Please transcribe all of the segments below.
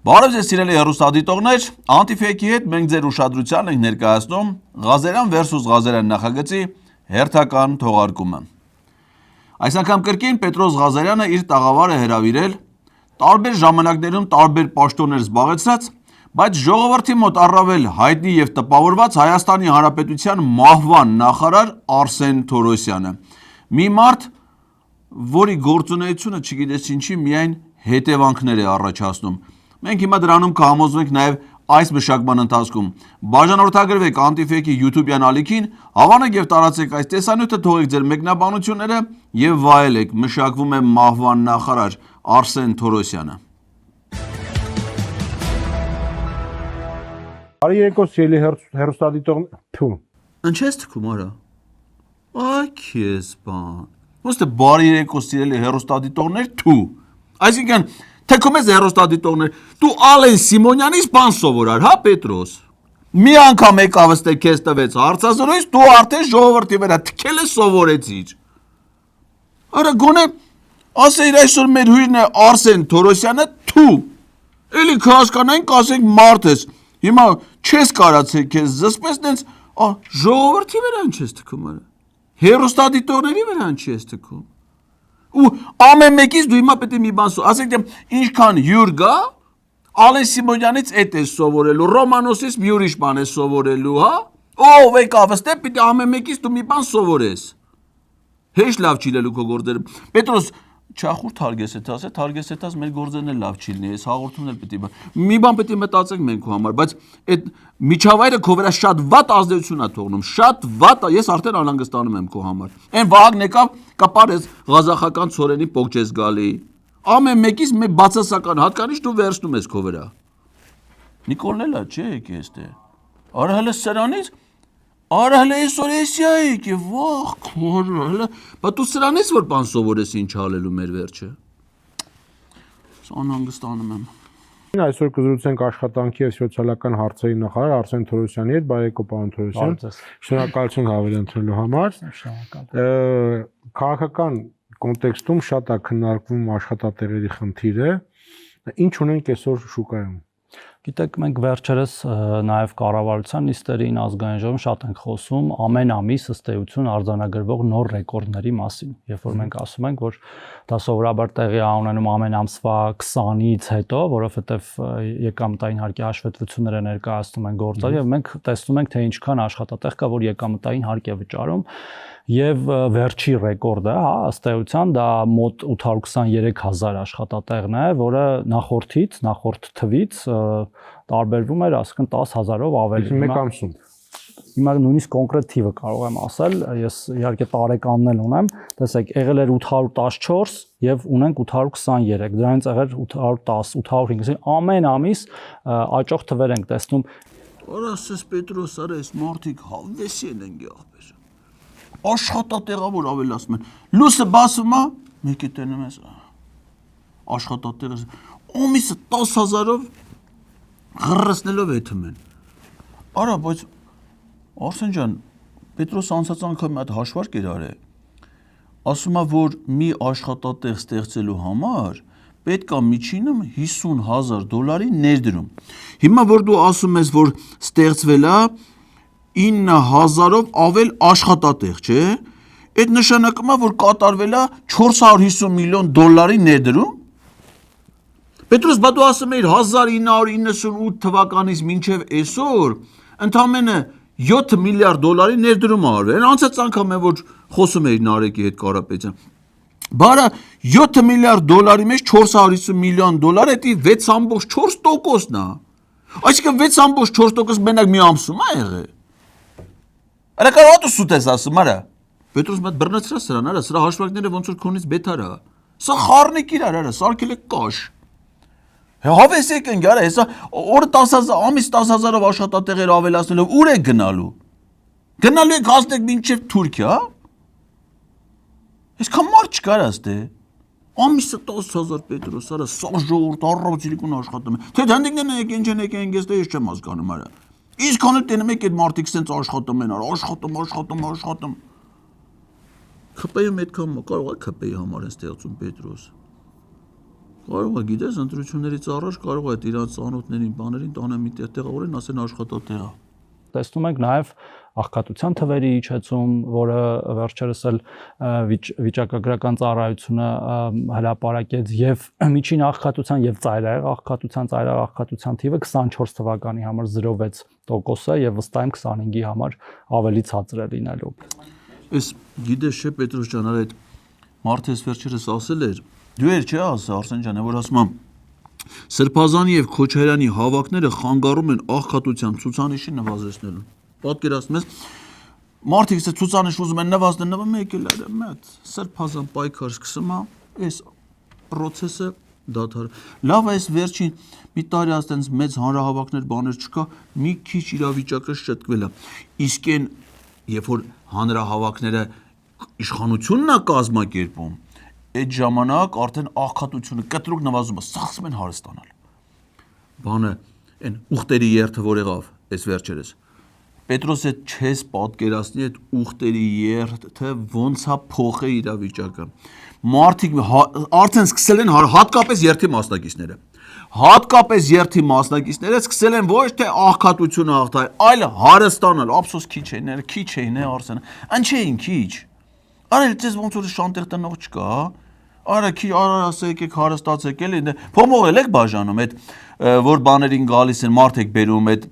Բարև ձեզ սիրելի հեռուստադիտողներ, Antifake-ի հետ մենք ձեր ուշադրության ենք ներկայացնում Ղազարյան versus Ղազարյան նախագծի հերթական թողարկումը։ Այս անգամ կրկին Պետրոս Ղազարյանը իր տաղավարը հրավիրել տարբեր ժամանակներում տարբեր պաշտոններ զբաղեցրած, բայց ժողովրդի մոտ առավել հայտնի եւ տպավորված Հայաստանի Հանրապետության մահվան նախարար Արսեն Թորոսյանը։ Մի մարդ, որի գործունեությունը չգիտես ինչի միայն հետևանքներ է առաջացնում։ Մենք հիմա դրանում կհամոզվենք նաև այս մշակման ընթացքում։ Բաժանորդագրվեք Antifake-ի YouTube-յան ալիքին, հավանեք եւ տարածեք այս տեսանյութը, թողեք ձեր մեկնաբանությունները եւ վայելեք։ Մշակվում է մահվան նախարար Արսեն Թորոսյանը։ Բարի երեկո սիրելի հեռուստադիտողներ։ Ինչ ես թքում արա։ Այ քեզ բան։ Ոնց է բարի երեկո սիրելի հեռուստադիտողներ թու։ Այսինքն թեքում ես հեռուստադիտողներ, դու Ալեն Սիմոնյանից բան սովորար, հա Պետրոս։ Մի անգամ եկավս թե քեզ տվեց հարցազրույց, դու արդեն ժողովրդի վրա թքել ես սովորեցիր։ Արա գոնե ասեիր այսօր մեր հյուրն է Արսեն Թորոսյանը, թու։ Էլի կհասկանանք, ասենք մարդ ես։ Հիմա չես կարացել քեզ զսպես տենց, ժողովրդի վրա ինչ ես թքում արա։ Հեռուստադիտողների վրա ինչ ես թքում։ Ու ամեն մեկից դու հիմա պետք է մի բան ասենք, ինչքան հյուր գա, Ալեն Սիմոնյանից էդ է սովորելու, Ռոմանոսից մի ուրիշ բան է սովորելու, հա։ Ով եկավ, ստե պիտի ամեն մեկից դու մի բան սովորես։ Հեշ լավ չի լելու քո գործերը։ Պետրոս, չախուր թարգեսեցած մեր գործերն էլ լավ չի լինի, այս հաղորդումն էլ պիտի մի բան պետք է մտածենք մենք քո համար, բայց այդ միջավայրը քո վրա շատ վատ ազդեցություն է թողնում, շատ վատ, ես արդեն անհանգստանում եմ քո համար։ Այն Վահագն եկավ, կապարեց ղազախական ցորենի պոկչես գալի։ Ամեն մեկից մի բացասական հատկանիշ դու վերցնում ես քո վրա։ Նիկոլն էլա չէ եկե էստե։ Արա հələ սրանից Արա հələ այսօր էսիա եկե, վախ, քորը, բա դու սրանից որ բան սովորես ինչ ալելու մեր վերջը։ Անհանգստանում եմ։ Այսօր կզրուցենք աշխատանքի եւ սոցիալական հարցերի նախարար Արսեն Թորոսյանի հետ, բարի եկո պարոն Թորոսյան։ Շնորհակալություն հավելի ընտրելու համար։ Շնորհակալ։ Քաղաքական կոնտեքստում շատ է քննարկվում աշխատատեղերի խնդիրը։ Ինչ ունենք այսօր շուկայում։ Գիտեք, մենք վերջերս նաև կառավարության նիստերին ազգային ժողովում շատ ենք խոսում ամեն ամիս ըստ էության արձանագրվող նոր ռեկորդների մասին։ Երբ որ մենք ասում ենք, որ դա սովորաբար տեղի է ունենում ամեն ամսվա 20-ից հետո, որովհետև եկամտային հարկի հաշվետվությունները ներկայացնում են գործարի եւ մենք տեսնում ենք, թե ինչքան աշխատատեղ կա, որ եկամտային հարկ է վճարում։ Եվ վերջի ռեկորդը, հա, ըստ էության դա մոտ 823,000 աշխատատեղն է, որը նախորդ թվից տարբերվում էր, ասկն 10,000-ով ավելի։ Մեկ ամսում։ Հիմա նույնիսկ կոնկրետ թիվը կարող եմ ասել, ես իհարկե տարեկանն էլ ունեմ, տեսեք, եղել էր 814 եւ ունենք 823, դրանից եղել 810, 805, ամեն ամիս աճող թվեր ենք տեսնում։ Արասես Պետրոս, արա այս մարդիկ հավեսի են եղբեր։ Աշխատատեղավոր ավելացում են։ Լույսը բացվում է, մեկի տենում ես աշխատատեղը։ Ամիսը 10,000-ով ղռսնելով եթում են։ Արա, բայց Արսեն ջան, Պետրոս անցած անգամ այդ հաշվարկ էր արել։ Ասում է, որ մի աշխատատեղ ստեղծելու համար պետք է միջինը $50,000 ներդրում։ Հիմա որ դու ասում ես, որ ստեղծվել է 9,000-ով ավել աշխատատեղ, չէ՞։ Այդ նշանակում է, որ կատարվել է $450 միլիոն ներդրում։ Պետրոս, բա դու ասում ես 1998 թվականից մինչև այսօր ընդամենը $7 միլիարդ ներդրում արվել։ Անցած անգամ է որ խոսում էի Նարեկի հետ Կարապետյան։ Բարա 7 միլիարդ $-ի մեջ 450 միլիոն $, դա 6.4%-ն է։ Այսինքն 6.4% մենակ մի ամսում է եղել։ Արա կարող դու սուտ ես ասում, արա։ Պետրոս մատ բռնացրա սրան, արա, սրա հաշվարկները ոնց որ քոնից բետար է։ Սա խառնիկ իրար, արա, սարքել է կաշ։ Հավես եկենք, արա, հեսա օրը 10,000, ամիս 10,000-ով աշխատատեղեր ավելացնելով ուր է գնալու։ Գնալու եք հասնեք մինչև Թուրքիա։ Այսքան մարդ չկար աստե։ Ամիսը 10,000 Պետրոս, արա, սա ժողովուրդ առավոտելիկուն աշխատում է։ Թե դանդիկներն եկեն չեն եկեն, ես դե ես չեմ հասկանում, արա։ Իսկ քանը տենում եք այդ մարդիկ սենց աշխատում են, աշխատում։ ՔՊ-ում այդքան կարող է ՔՊ-ի համար են ստեղծում Պետրոս։ Կարող է, գիտես, ընտրություններից առաջ կարող է իրանց ծանոթներին, բաներին տանեն մի տեղ տեղավորեն, ասեն աշխատատեղ է։ Տեսնում ենք նաև աղքատության թվերի իջեցում, որը վերջերս էլ վիճակագրական ծառայությունը հրապարակեց եւ միջին աղքատության եւ ծայրահեղ աղքատության թիվը 24 թվականի համար 0.6% է եւ վստահ եմ 25-ի համար ավելի ցածր է լինելու։ Էս գիտես չէ Պետրոս ջան, այդ Մարտես վերջերս ասել էր, դու եր չէ ասա Արսեն ջան, որ ասում եմ Սրբազանի եւ Քոչարյանի հավաքները խանգարում են աղքատության ցուցանիշի նվազեցնելուն։ Պատկերացնում ես, մարդիկ ցուցանիշ ուզում են նվազնել, մեկ էլ այլ մեծ Սրբազան պայքար սկսում է, այս process-ը դադար։ Լավ է, այս վերջին մի տարի ասենց մեծ հանրահավաքներ բաներ չկա, մի քիչ իրավիճակը շտկվել է։ Իսկ այն երբ որ հանրահավաքները իշխանությունն է կազմակերպում, այդ ժամանակ արդեն աղքատությունը կտրուկ նվազում է, սախսում են հարստանալ։ Բանը այն ուխտերի երթը որ եղավ այս վերջերս։ Պետրոս այդ չես պատկերացնի այդ ուխտերի երթը ոնց է փոխել իրավիճակը։ Մարդիկ արդեն սկսել են հատկապես երթի մասնակիցները։ Հատկապես երթի մասնակիցները սկսել են ոչ թե աղքատությունը աղթալ, այլ հարստանալ, ափսոս քիչ էին, Արսեն։ Ինչ էին քիչ։ Արել ցես ոնց որ շանտեղ տնող չկա, արա քիչ ասեք եք հարստացեք էլի, փոմողել եք բաժանում այդ որ բաներին գալիս են մարդ եք բերում այդ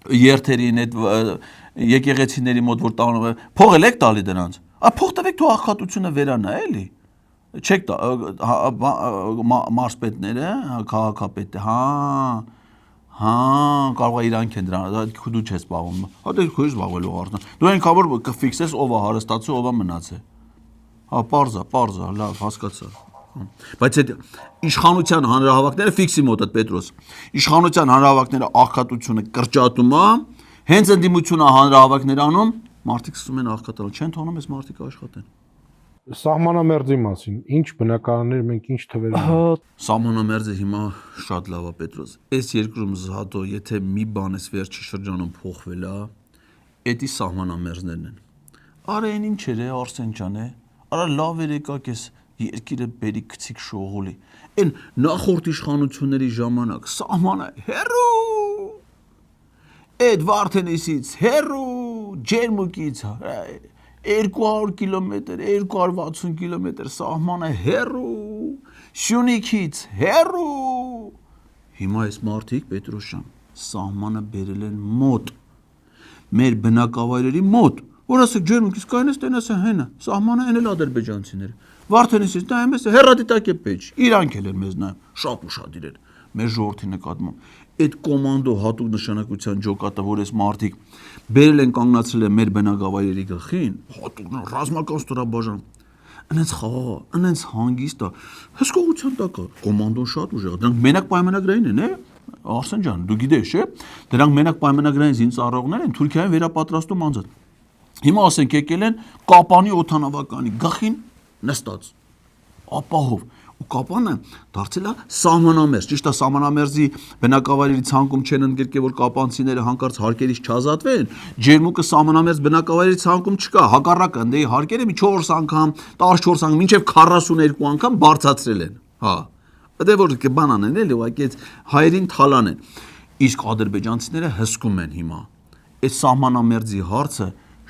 երթերին այդ եկեղեցիների մոտ որ տանում է, փողել եք տալի դրանց։ Փող տվեք դու աղքատությունը վերանա էլի։ Չեք մարզպետները, քաղաքապետը, կարող է իրանք են դրան, դու չես զբաղվում։ Դե քո ես զբաղվելու արդեն։ Դու այնքան որ կֆիքսես ով է հարստացել, ով է մնացել։ Պարզա, լավ, հասկացա։ Բայց այդ իշխանության հանրահավաքները ֆիքսի մոտ է Պետրոս։ Իշխանության հանրահավաքները աղքատությունը կրճատում է, հենց ընդդիմությունը հանրահավաքներ անում, մարդիկ սկսում են աղքատանալ, չեն թողնում այս մարդիկ աշխատեն։ Սահմանամերձի մասին, ինչ բնակարաններ մենք ինչ թվեր ունենք։ Սահմանամերձը հիմա շատ լավ է Պետրոս։ Այս երկրում զհատո, եթե մի բան էս վերջի շրջանում փոխվել է, էդի սահմանամերձներն են։ Արա այն ինչ էր Արսեն ջան, արա լավ էր եկակ էս երկիրը բերի գցիկ շողոլի։ Այն նախորդ իշխանությունների ժամանակ սահմանը հերու։ Այդ Վարդենիսից հերու, Ջերմուկից 200 կիլոմետր, 260 կիլոմետր սահմանը հերու, Սյունիքից հերու։ Հիմա այս մարդիկ Պետրոս ջան, սահմանը բերել են մոտ, մեր բնակավայրերի մոտ, որ ասեք Ջերմուկից կայնես տենաս հենը, սահմանը են էլ ադրբեջանցիները, Վարդենիսից նայում ես հեռադիտակ է պեջ, իրանք էլ են մեզ նայում, շատ ուշադիր են, մեր ժողովրդի նկատմամբ։ Այդ կոմանդո հատուկ նշանակության ջոկատը, որ այս մարդիկ բերել են կանգնացրել են մեր բնակավայրերի գլխին, հատուկ ռազմական ստորաբաժան, այնց խաղաղ, այնց հանգիստ է, հսկողության տակ է, կոմանդոն շատ ուժեղ, դրանք մենակ պայմանագրային են, Արսեն ջան, դու գիտես, չէ՞, դրանք մենակ պայմանագրային զինծառայողներ են, Թուրքիայում վերապատրաստում անձած։ Հիմա ասենք եկել են Կապանի օդանավականի գլխին նստած, ապահով, ու Կապանը դարձել է սահմանամերձ, ճիշտ է սահմանամերձի բնակավայրերի ցանկում չեն ընդգրկել, որ կապանցիները հանկարծ հարկերից չազատվեն, Ջերմուկը սահմանամերձ բնակավայրերի ցանկում չկա, հակառակը դե հարկերը մի 4 անգամ, 14 անգամ, մինչև 42 անգամ բարձրացրել են, Դե որ բանան են էլի, ուղղակի հայերին թալան են, իսկ ադրբեջանցիները հսկում են հիմա, այդ սահմանամերձի հարցը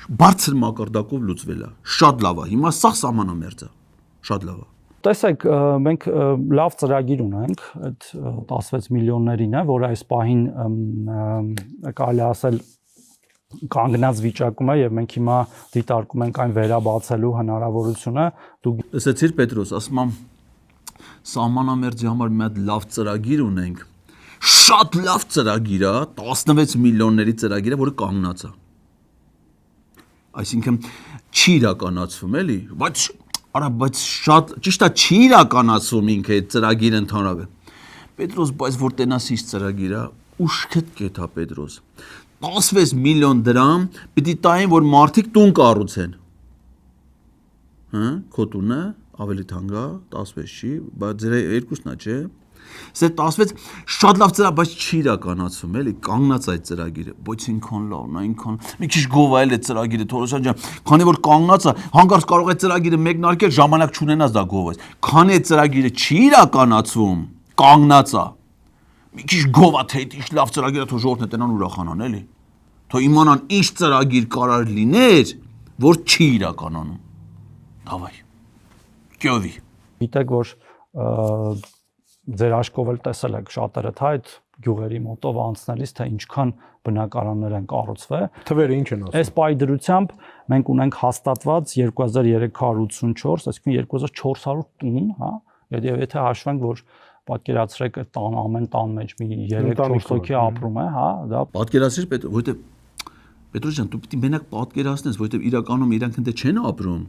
բարձր մակարդակով լուծվել է, շատ լավ է, հիմա սա սահմանամերձ է, շատ լավ է։ Տեսեք, մենք լավ ծրագիր ունենք, այդ 16 միլիոններին է, որ այս պահին կարելի ասել կանգնած վիճակում է եւ մենք հիմա դիտարկում ենք այն վերաբացելու հնարավորությունը։ Դուք լսեցիր Պետրոս, ասում եմ սահմանամերձի համար մի հատ լավ ծրագիր ունենք, շատ լավ ծրագիր է, 16 միլիոնների ծրագիր է, որը կանգնած է։ Այսինքն չի իրականացվում էլի, բայց շատ ճիշտ է չի իրականացվում ինքը այդ ծրագիրը ընդհանրապես։ Պետրոս, բայց որ տենասից ծրագիր է, ուշքդ կեթա Պետրոս։ 16 միլիոն դրամ պիտի տային, որ մարդիկ տուն կառուցեն։ Քո տունը ավելի թանկ է, 16 չի, բայց ձեր երկուսն է, չէ։ Սա 16 շատ լավ ծրագիր, բայց չի իրականացվում, էլի, կանգնած այդ ծրագիրը, բայց ինքան լավն է, ինքան մի քիչ գովայել է ծրագիրը, Թորոսյան ջան, քանի որ կանգնած է, հանկարծ կարող է ծրագիրը մեկնարկել, ժամանակ չունենաս դա գովես։ Քանի այդ ծրագիրը չի իրականացվում, կանգնած է։ Մի քիչ գովա թե ինչ լավ ծրագիր է, թող ժողովուրդն է տենան ուրախանան, էլի։ Թող իմանան ինչ ծրագիր կարող լիներ, որ չի իրականանում։ Davay. Գյովի։ Գիտեք, որ ձեր աչքով էլ տեսել եք շատերը թե այդ գյուղերի մոտով անցնելիս թե ինչքան բնակարաններ են կառուցվել։ Թվերը ինչ են ասում։ Այս պայդրությամբ մենք ունենք հաստատված 2384, այսինքն 2400 տուն, հա, եւ եթե հաշվենք, որ պատկերացրեք այդ տան ամեն տան մեջ մի 3-4 հոգի ապրում է, հա, դա պատկերացրիր, որտեղ Պետրոս ջան, դու պիտի մենակ պատկերացնես, որովհետև իրականում իրանք ընդ չեն ապրում,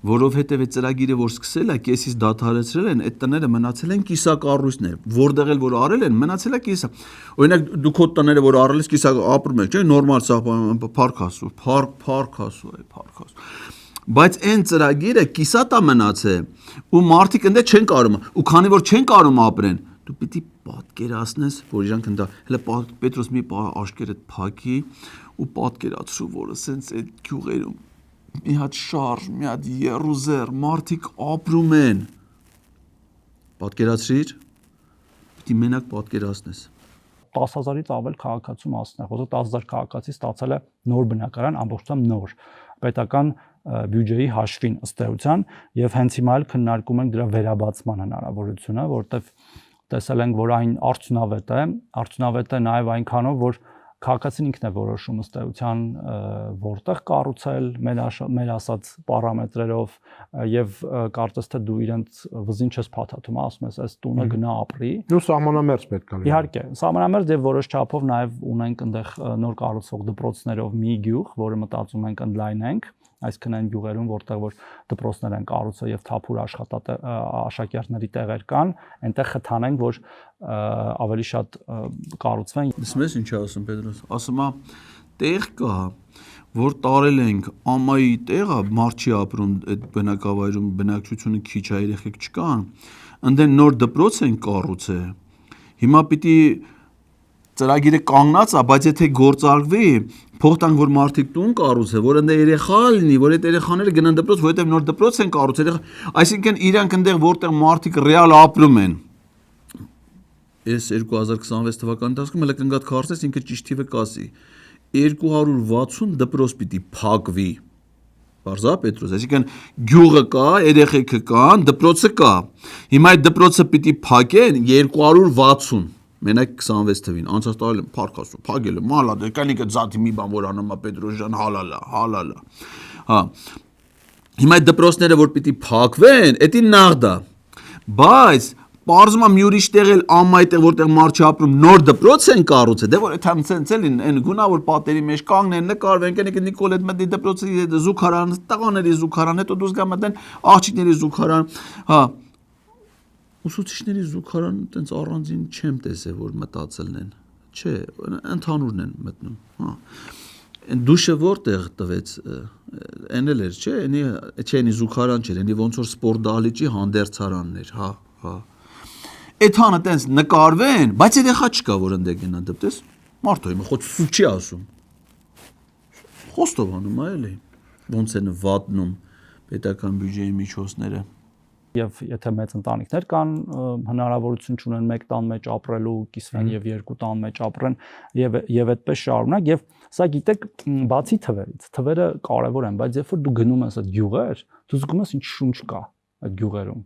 որովհետև այդ ծրագիրը, որ սկսել է, կեսից դադարեցրել են, այդ տները մնացել են կիսակառույցներ, որտեղ էլ որ արել են, մնացել է կիսա։ Օրինակ դու քո տները, որ արել ես, կիսա ապրում եք, չէ՞, նորմալ փարք ասու, փարք ասու, Բայց այն ծրագիրը կիսատ է մնացել, ու մարդիկ ընդ չեն կարում, ու քանի որ չեն կարում ապրեն, դու պիտի պատկերացնես, որ իրանք ընդ հələ Պետրոս մի աշկերտ փակի ու պատկերացրու, որ ասենց այդ գյուղերում մի հատ շարժ, մի հատ երուզեր, մարդիկ ապրում են։ Պատկերացրիր, պիտի մենակ պատկերացնես։ 10000-ից ավել քաղաքացու մասն է, խոսքը 10000 քաղաքացի ստացել է նոր բնակարան, ամբողջությամբ նոր պետական բյուջեի հաշվին ըստ էության, եւ հենց հիմա էլ քննարկում ենք դրա վերաբացման հնարավորությունը, որտեվ տեսել ենք, որ այն արդյունավետ է նաեւ այնքանով, որ քաղաքացին ինքն է որոշում ըստ էության որտեղ կառուցել մեր ասած պարամետրերով եւ կարծես թե դու իրենց վզին չես փաթաթում, ասում ես, այս տունը գնա ապրի։ Ու սահմանամերձ պետք է լինի։ Իհարկե, սահմանամերձ եւ որոշ չափով նաեւ ունենք այնտեղ նոր կառուցվող դպրոցներով մի գյուղ, որը մտածում ենք ընդլայնենք, այսինքն այն գյուղերում, որտեղ որ դպրոցներ են կառուցվել եւ թափուր աշակերտների տեղեր կան, այնտեղ խթանենք, որ ավելի շատ կառուցվեն։ Իսկ ես ինչ ասում Պետրոս, ասում եմ տեղ կա, որ տարել ենք ամայի տեղը, մարդ չի ապրում այդ բնակավայրում, բնակչությունը քիչ է, երեխեք չկան, ընդեն նոր դպրոց են կառուցել։ Հիմա պիտի ծրագիրը կանգնած է, բայց եթե գործարկվի, փող տանք, որ մարդիկ տուն կառուցեն, որ այնտեղ երեխա լինի, որ այդ երեխաները գնան դպրոց, որովհետև նոր դպրոց են կառուցել, այսինքն իրանք այնտեղ որտեղ մարդիկ ռեալ ապրում են։ Ես 2026 թվականի ընթացքում հələ կնգատ քարտես ինքը ճիշտ թիվը կասի 260 դպրոց պիտի փակվի։ Բարձա Պետրոս, այսինքն գյուղը կա, երեխեքը կան, դպրոցը կա։ Հիմա այդ դպրոցը պիտի փակեն 260 Մենակ 26 թվին, անցած տարել եմ փարք ասում, փակել եմ, մալա, կանիկը ձաթի մի բան որ անում է Պետրոս ջան, հալալա։ Հա։ Հիմա այդ դպրոցները որ պիտի փակվեն, էդի նաղդա։ Բայց Պարզում եմ մի ուրիշ տեղ էլ ամայտեղ որտեղ մարդ չապրում նոր դպրոց են կառուցել, դե որ այդ ցենցելին այն գունավոր պատերի մեջ կանգնեն, նկարվեն, կնիկ Նիկոլետ մտնի դպրոցի զուգարան, տղաների զուգարան, հետո դուրս գա մտեն աղջիկների զուգարան, հա։ Ուսուցիչների զուգարան տենց առանձին չեմ տեսել որ մտածելն են, չէ, ընդհանուրն են մտնում, հա։ Այն դուշը որտեղ տվեց, այն էլ էր, չէ, այնի զուգարան չէր, այնի ոնց որ սպորտ դահլիճի հանդերձարանն էր, հա։ Այդ հանը տենց նկարվեն, բայց երեխա չկա, որ ընդեղ գնա դպտես, մարդը հիմա խոչ սուտ չի ասում, խոստով անում էլի, ոնց են վատնում պետական բյուջեի միջոցները։ Եվ եթե մեծ ընտանիքներ կան, հնարավորություն չունեն մեկ տան մեջ ապրելու, կիսվեն եւ երկու տան մեջ ապրեն եւ այդպես շարունակ եւ սա գիտեք, բացի թվերից, թվերը կարեւոր են, բայց երբ որ դու գնում ես այդ գյուղեր, դու զգում ես ինչ շունչ կա այդ գյուղերում։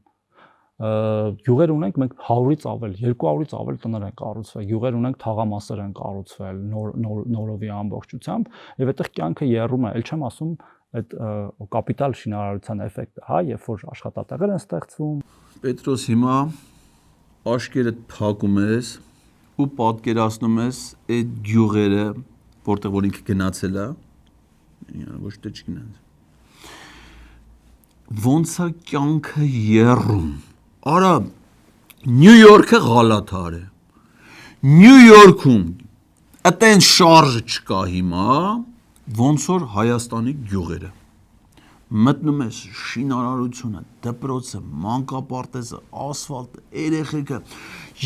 Գյուղեր ունենք մենք 100-ից ավել, 200-ից ավել տներ են կառուցվել, գյուղեր ունենք թաղամասեր են կառուցվել նորովի ամբողջությամբ եւ այդտեղ կյանքը եռում է, ել չեմ ասում այդ կապիտալ շինարարության էֆեկտը, հա, երբ որ աշխատատեղեր են ստեղծվում։ Պետրոս հիմա աշկերտ փակում ես ու պատկերացնում ես այդ գյուղերը, որտեղ որ ինքը գնացել է, ոչ թե չգնաց։ Ոնց է կյանքը եռում։ Արա Նյու Յորքը գալաթար է։ Նյու Յորքում այդեն շարժ չկա հիմա, ոնց որ Հայաստանի գյուղերը։ մտնում ես շինարարությունը, դպրոցը, մանկապարտեզը, ասֆալտը, երեխեքը,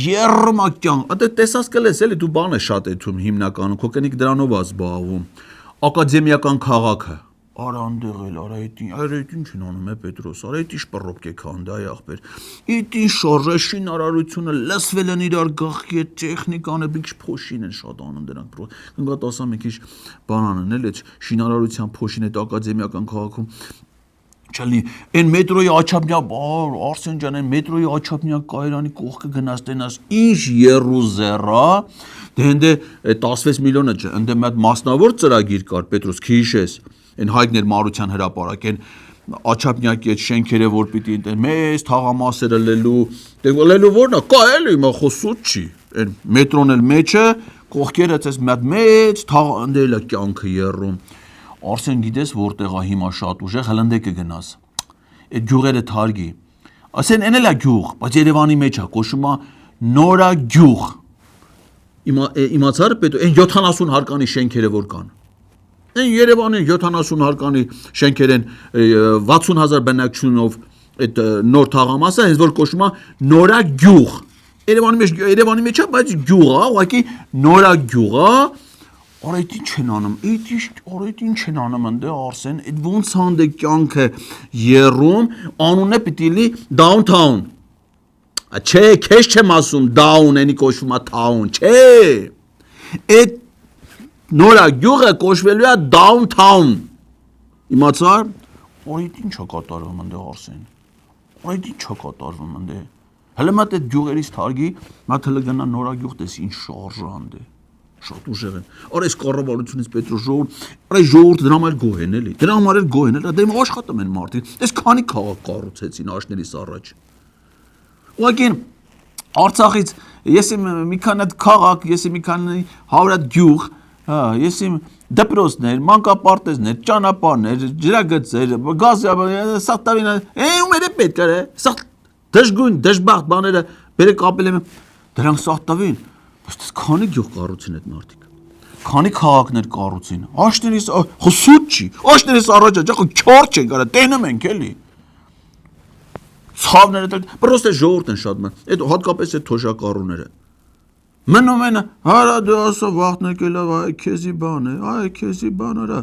երմակյան, դե տեսած կլես էլի դու բան է շատ էթում հիմնականում, քո կնիկ դրանով է զբաղվում, ակադեմիական քաղաքը, արա անդեղ էլ, արա այդ ինչ են անում է Պետրոս, արա այդ ինչ պռոպկե քանդը այ ախպեր, այդ ինչ շարժ շինարարությունը լսվել են իրար գաղքի այդ տեխնիկան է, ինչ փոշին են շատ անում դրանք, կնգատ ասամ մի քիչ բանան են էլ այդ շինարարության փոշին այդ ակադեմիական քաղաքում Չլի, այն մետրոյի աչափնյա, Արսեն ջան, այն մետրոյի աչափնյա կայարանի կողքը գնաց տենաս, ինչ երուզերա, դե հնդե 16 միլիոնը չէ, հնդե մի հատ մասնավոր ծրագիր կար, Պետրոս, քիշես, այն հայտներ Մարության հրապարակ, այն աչափնյակի այդ շենքերը, որ պիտի մեծ թաղամասերը լելու, դե լելու որն է, կա էլի, հիմա խոսուց չի, այն մետրոն էլ մեջը, կողքերը ցես մի հատ մեծ թաղ ընդելա կյանքը երրում Արսեն գիտես որտեղ է հիմա շատ ուժեղ հլնդե կգնաս այդ գյուղերը թարգի ասեն այն էլա գյուղ բայց Երևանի մեջ է կոչվում է Նորա գյուղ իմացար պետք այն 70 հարկանի շենքերը որ կան այն Երևանի 70 հարկանի շենքեր են 60000 բնակչությունով այդ նոր թաղամասը հենց որ կոչվում է Նորա գյուղ Երևանի մեջ է բայց գյուղ է ուղղակի Նորա գյուղ է Արա այդ ինչ են անում, այդ ինչ են անում ընդե Արսեն, այդ ոնց հանդե կյանքը երում, անունն է պիտի լի downtown, չէ, քեզ չեմ ասում down, ենի կոչվում է town, չէ, այդ նորա գյուղը կոչվելու է downtown, իմացար, արա այդ ինչ է կատարվում ընդե Արսեն, արա այդ ինչ է կատարվում ընդե, հլը մատ այդ գյուղերից թարգի, մատ հլը գնա նորա գյուղ տես ինչ շարժը ընդե, Շատ ուժեղ են։ Արա այս կառավարությունից Պետրոս ժողովուրդ, արա ժողովուրդը դրա համար գոհ են էլի։ Դրա համար էլ գոհ են, դե աշխատում են մարդիկ։ Այս քանի քաղաք կառուցեցին աշներից առաջ։ Ուղղակի Արցախից ես իմ մի քանի հատ քաղաք, ես իմ մի քանի 100 հատ գյուղ, հա, ես իմ դպրոցներ, մանկապարտեզներ, ճանապարհներ, ջրագծեր, գազ, սախտավին, ում է պետք է, սախ դժգույն, դժբախտ բաները բերեք ապել եմ, դրանք սախտավին Բայց քանի գյուղ կառուցին այդ մարդիկ։ Քանի քաղաքներ կառուցին։ Աշներից խոսուց չի։ Աշներից առաջ ջախ քյոր չեն գարա, տենում ենք էլի։ Ցավները դեռ պրոստե ժողովուրդ են շատ ման։ Այդ հատկապես այդ թոշակառուները։ Մնում են, հարա դու ասա վախտներ կելավ, այ քեզի բան է, այ քեզի բան արա։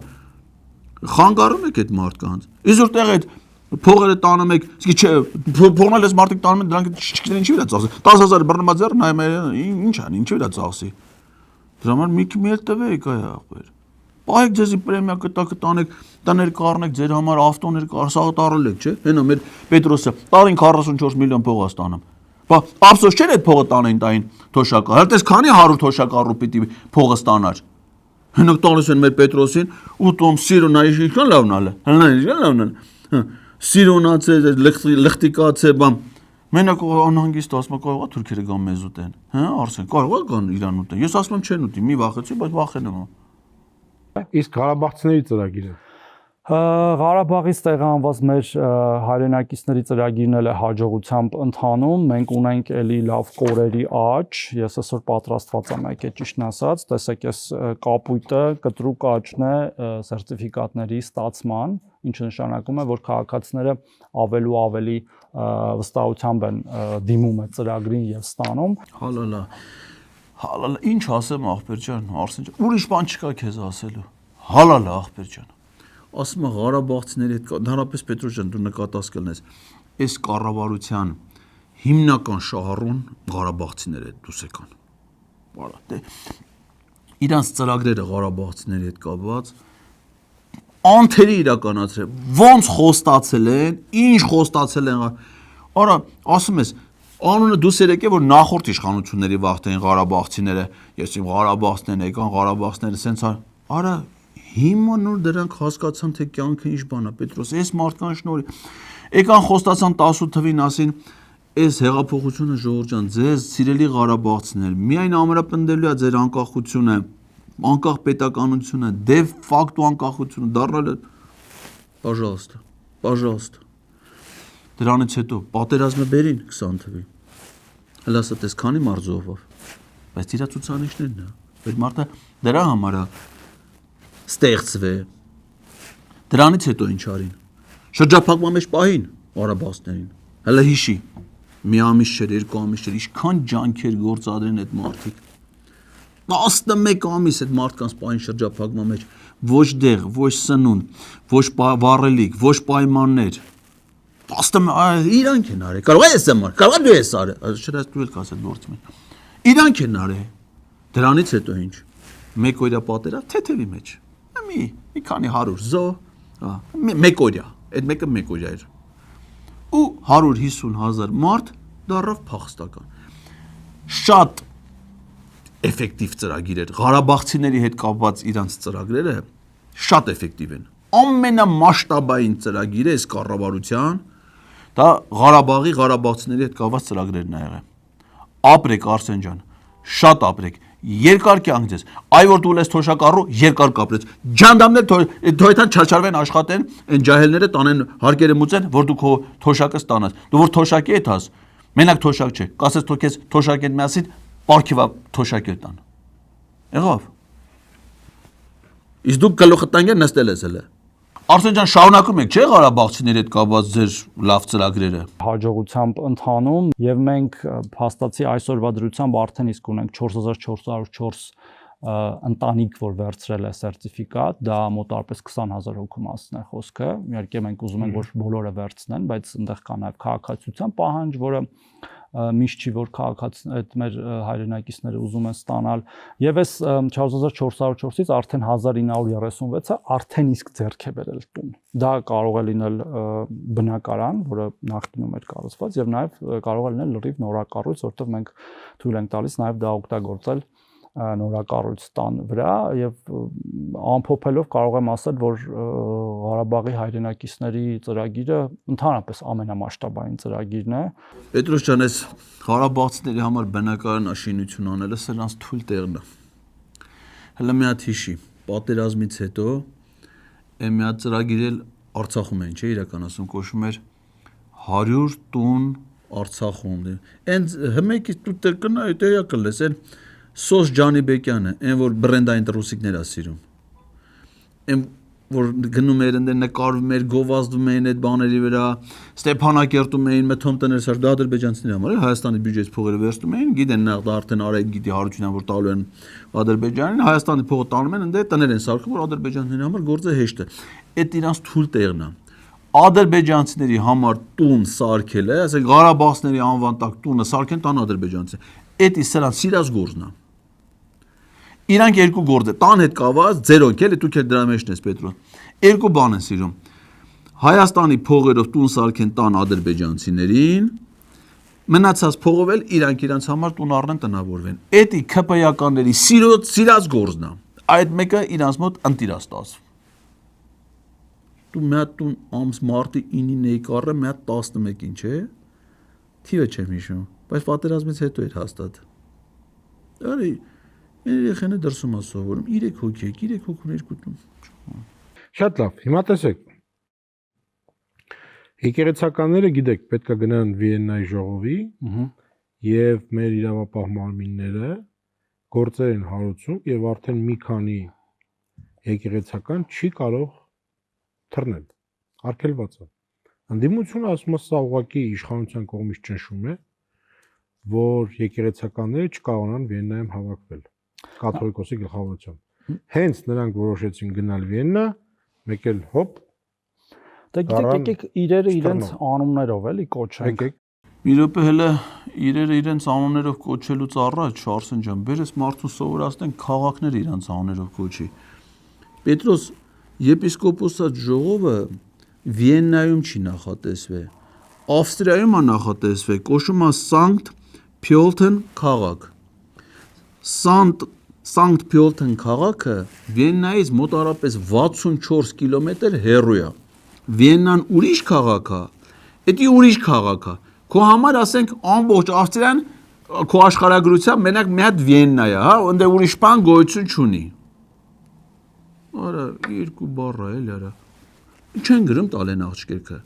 Խանգարում եք այդ մարդկանց։ Իզուր տեղ այդ փողերը տանում եք, իսկ չէ, փողնել ես մարդիկ տանում են, դրանք չգիտեն ինչի վրա ծախսի։ 10000 բռնմաձեռ նայում ինչ ան, ինչի վրա ծախսի։ Դրա համար մի էլ տվեք այ ախպեր։ Պահեք ձեզի պրեմիա կտանեք, տներ կառնեք ձեր համար ավտոներ սաղ տարել եք, չէ։ Հենա մեր Պետրոսը տարին 44 միլիոն փող է ստանում։ Բա ափսոս չէ՞ այդ փողը տանեն տային թոշակա։ Հələ տես քանի 100 թոշակառու պիտի փողը ստանար։ Հենա տալիս են մեր Պետրոսին, ու տոմ սիրո նայ ինչքան լավն ալը։ Հենա ինչքան լավն ալը։ Սիրոնացե, լխտիկացե, բամ, մենակ անհանգիստ ասում կարող է թուրքերը գան մեզ ուտեն, հա, Արսեն, կարող է գան իրան ուտեն, ես ասում եմ չեն ուտի, մի վախեցի, բայց վախենում եմ։ Իսկ Ղարաբաղցիների ծրագիրը։ Ղարաբաղից տեղանված մեր հայրենակիցների ծրագիրն էլ է հաջողությամբ ընթանում, մենք ունենք էլի լավ կորերի աճ, ես այսօր պատրաստված եմ եկել ճիշտն ասած, տեսեք այս կապույտը կտրուկ աճն է սերտիֆիկատների ստացման, ինչը նշանակում է, որ քաղաքացիները ավելի ու ավելի վստահությամբ են դիմում այդ ծրագրին եւ ստանում։ Հալալա, ինչ ասեմ ախպեր ջան, Արսեն ջան, ուրիշ բան չկա քեզ ասելու։ Հալալա ախպեր ջան։ Ասում է Ղարաբաղցիների հետ, դրանպես Պետրոս ջան, դու նկատած կլնես, այս կառավարության հիմնական շահառուն Ղարաբաղցիները դուս եկան։ Բարա, դե իրանց ծրագրերը Ղարաբաղցիների հետ կապված անթերի իրականացրել, ոնց խոստացել են, ինչ խոստացել են։ Արա, ասում ես, անունը դուս եկե որ նախորդ իշխանությունների վախտային Ղարաբաղցիները, ես իմ Ղարաբաղցիներն եկան, Ղարաբաղցիները սենց արա Հիմա նոր դրանք հասկացան թե կյանքը ինչ բան է Պետրոս այս մարդկան շնորհիվ եկան խոստացան 18 թվին ասին այս հեղափոխությունը ժողովուրդ ջան ձեզ սիրելի Ղարաբաղցիներ միայն ամրապնդելու է ձեր անկախությունը անկախ պետականությունը դե ֆակտո անկախությունը դառնալ է Պожалуйста դրանից հետո պատերազմը բերին 20 թվի հələ ասա տես քանի մարզովով բայց իրա ցուցանիշներն է այդ մարդը դրա համար է ստեղծվե դրանից հետո ինչ արին Շրջափակման մեջ պահին Ղարաբաղցիներին։ Հələ հիշի։ Մի ամիս չէր, 2 ամիս չէր, ինչքան ջանքեր գործադրեն այդ մարդիկ։ 11 ամիս այդ մարդկանց պահին շրջափակման մեջ ոչ դեղ, ոչ սնունդ, ոչ վառելիք, ոչ պայմաններ։ Իրանք են արել։ Կարող է ես եմ արել, կարող է դու ես արել, չրած դու էլ կասես գործի մեջ։ Իրանք են արել։ Դրանից հետո ինչ։ Մեկ օրյա պատերազմ թեթևի մեջ։ Մի քանի 100 զո, մեկ օրյա, այդ մեկը մեկ օրյա էր։ Ու 150,000 մարդ դառավ փախստական։ Շատ էֆեկտիվ ծրագիր էր։ Ղարաբաղցիների հետ կապված իրանց ծրագրերը շատ էֆեկտիվ են։ Ամենամասշտաբային ծրագիրը այս կառավարության դա Ղարաբաղի ղարաբաղցիների հետ կապված ծրագրերն ա եղել։ Ապրեք Արսեն ջան, շատ ապրեք, երկար կյանք ձեզ։ Այ որ դու լես թոշակառու, երկար կապրես։ Ջանդամներ թոյթան չարչարվեն աշխատեն, այն ջահելները տանեն հարկերը մուծեն, որ դու քո թոշակը ստանաս։ Դու որ թոշակի ես հաս, մենակ թոշակ չէ, կասես թո քեզ թոշակեն միասին, պարքիվա թոշակը տան։ Եղավ։ Իսկ դու գլուխը տանգեր նստել ես հələ։ Արսեն ջան, շարունակում եք, չէ՞ Ղարաբաղցիների հետ կապված ձեր լավ ծրագրերը։ Հաջողությամբ ընթանում եւ մենք փաստացի այսօրվա դրությամբ արդեն իսկ ունենք 4404 ընտանիք, որ վերցրել է սերտիֆիկատ, դա մոտարպես 20000 հոգու մասն է խոսքը։ Իհարկե մենք ուզում ենք, որ բոլորը վերցնեն, բայց այնտեղ կա նաեւ քաղաքացիության պահանջ, որը միշտ չի, որ այդ մեր հայրենակիցները ուզում են ստանալ եւ այս 4404-ից արդեն 1936-ը արդեն իսկ ձեռք է բերել տուն։ Դա կարող է լինել բնակարան, որը նախկինում էր կառուցված եւ նաեւ կարող է լինել լրիվ նորակառույց, որտեղ մենք թույլ ենք տալիս նաեւ դա օգտագործել նորակառույց տան վրա եւ ամփոփելով կարող եմ ասել, որ Ղարաբաղի հայրենակիցների ծրագիրը ընդհանրապես ամենամասշտաբային ծրագիրն է։ Պետրոս ջան, այս Ղարաբաղցիների համար բնակարանաշինություն անելը սրանց թույլ տեղն է։ Հələ մի հատ հիշի, պատերազմից հետո այն մի հատ ծրագիր էլ Արցախում են, չէ՞, իրականացում կոչվում էր 100 տուն Արցախում։ Այն հմեկից դու կնա դեյա կլես, այն Սոս Ջանիբեկյանը, այն որ բրենդային ռուսիկներ ա սիրում։ Այն որ գնում էր ընդ նկարվում էր, գովազդում էին այդ բաների վրա, Ստեփանակերտում էին մթոմ տներ, սա դա ադրբեջանցիների համար է, Հայաստանի բյուջեից փողերը վերցնում էին, գիտեն նախ դա արդեն արեք գիտի հարությունն որ տալու են Ադրբեջանին, Հայաստանի փողը տանում են, ընդ տներ են սարքում, որ ադրբեջանցիների համար գործը հեշտ է։ Այդ իրանց թույլ տեղն է։ Ադրբեջանցիների համար տուն սարքելը, ասենք Ղարաբաղցիների անվան տակ տունը սարքեն տան ադրբեջանցի։ Այդ է սրանց սիրած գործն է։ Իրանք երկու գործ է, տան հետ կաված, ձերոնք էլի դուք եք դրա մեջն ես Պետրոս։ Երկու բան են սիրում։ Հայաստանի փողերով տուն սարքեն տան ադրբեջանցիներին, մնացած փողով էլ իրանք համար տուն առնեն տնավորվեն։ Էդի ՔՊ-ականների սիրած գործն է։ Այդ մեկը իրանց մոտ ընտիր ստացվում։ Դու մի հատ տուն ամս մարտի 9-ին էի կառը, մի հատ 11-ին, չէ՞։ Թիվը չեմ հիշում, բայց պատերազմից հետո էր հաստատ։ Արի երեխաները դրսում է սովորում, 3 հոգի եք, 3 հոգուն 2 տուն։ Շատ լավ, հիմա տեսեք։ Եկեղեցականները գիտեք, պետք է գնան Վիեննայի ժողովի եւ մեր իրավապահ մարմինները գործեր են հարուցում եւ արդեն մի քանի եկեղեցական չի կարող թռնել։ Արգելված է։ Անդիմությունը ասում է սա ուղղակի իշխանության կողմից ճնշում է, որ եկեղեցականները չկարողանան Վիեննայում հավաքվել կաթողիկոսի գլխավորությամբ։ Հենց նրանք որոշեցին գնալ Վիեննա, մեկ էլ հոպ։ Դա գիտեք, իրերը իրենց անուններով էլի կոչենք։ Մի րոպե հələ իրերը իրենց անուններով կոչելուց առաջ Արսեն ջան, բերես մարդուն սովորացնեն քաղաքները իրենց անուններով կոչի։ Պետրոս եպիսկոպոսած ժողովը Վիեննայում չի նախատեսվել, Ավստրիայում է նախատեսվել, կոչվում է Սանկտ Փյոլթեն քաղաք։ Սանկտ Փյոլթեն քաղաքը Վիեննայից մոտարապես 64 կիլոմետր հեռու է։ Վիեննան ուրիշ քաղաք է, դա ուրիշ քաղաք է։ Քո համար ասենք ամբողջ Ավստրիան քո աշխարհագրությամբ մենակ մի հատ Վիեննա է, հա, ընդ ուրիշ բան գոյություն չունի։ Արա, երկու բառ է, էլի արա։ Չեն գրում տալ են աղջիկը։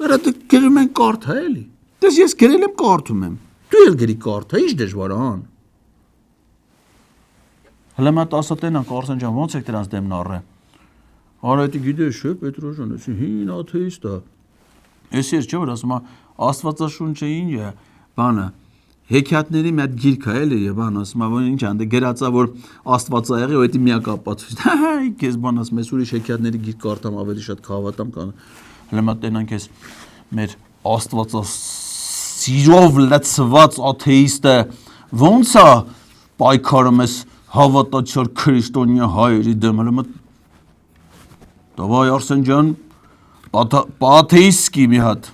Արա դե գրում են կարթա էլի։ Դες ես գրել եմ կարդում եմ։ Դու էլ գրի կարթա, ի՞նչ դժվար է, ան։ Հələ մա 10 տենանք Արսեն ջան, ո՞նց եք դրանց դեմն առը։ Արայտի գիտես չէ, Պետրոժան, էսի հին աթեիստ է։ Էսի էր չէ, որ ասում է Աստվածաշունչը ինչ է, բանը հեքիաթների մի հատ գիրք է էլի, եւ բան ասում է, որ ինչ անդե գրածա, որ Աստված ա եղի, ու դա միակ ապացույց։ Հա, քեզ բան ասում ես, ուրիշ հեքիաթների գիրք կարդամ ավելի շատ կհավատամ կան։ Հələ մա տենանք ես մեր Աստվածը սիրով լցված աթեիստը ոնց է պայքարում ես հավատացյալ քրիստոնյա հայերի դեմ, հələ մա Давай Արսեն ջան, պաթեիստի մի հատ։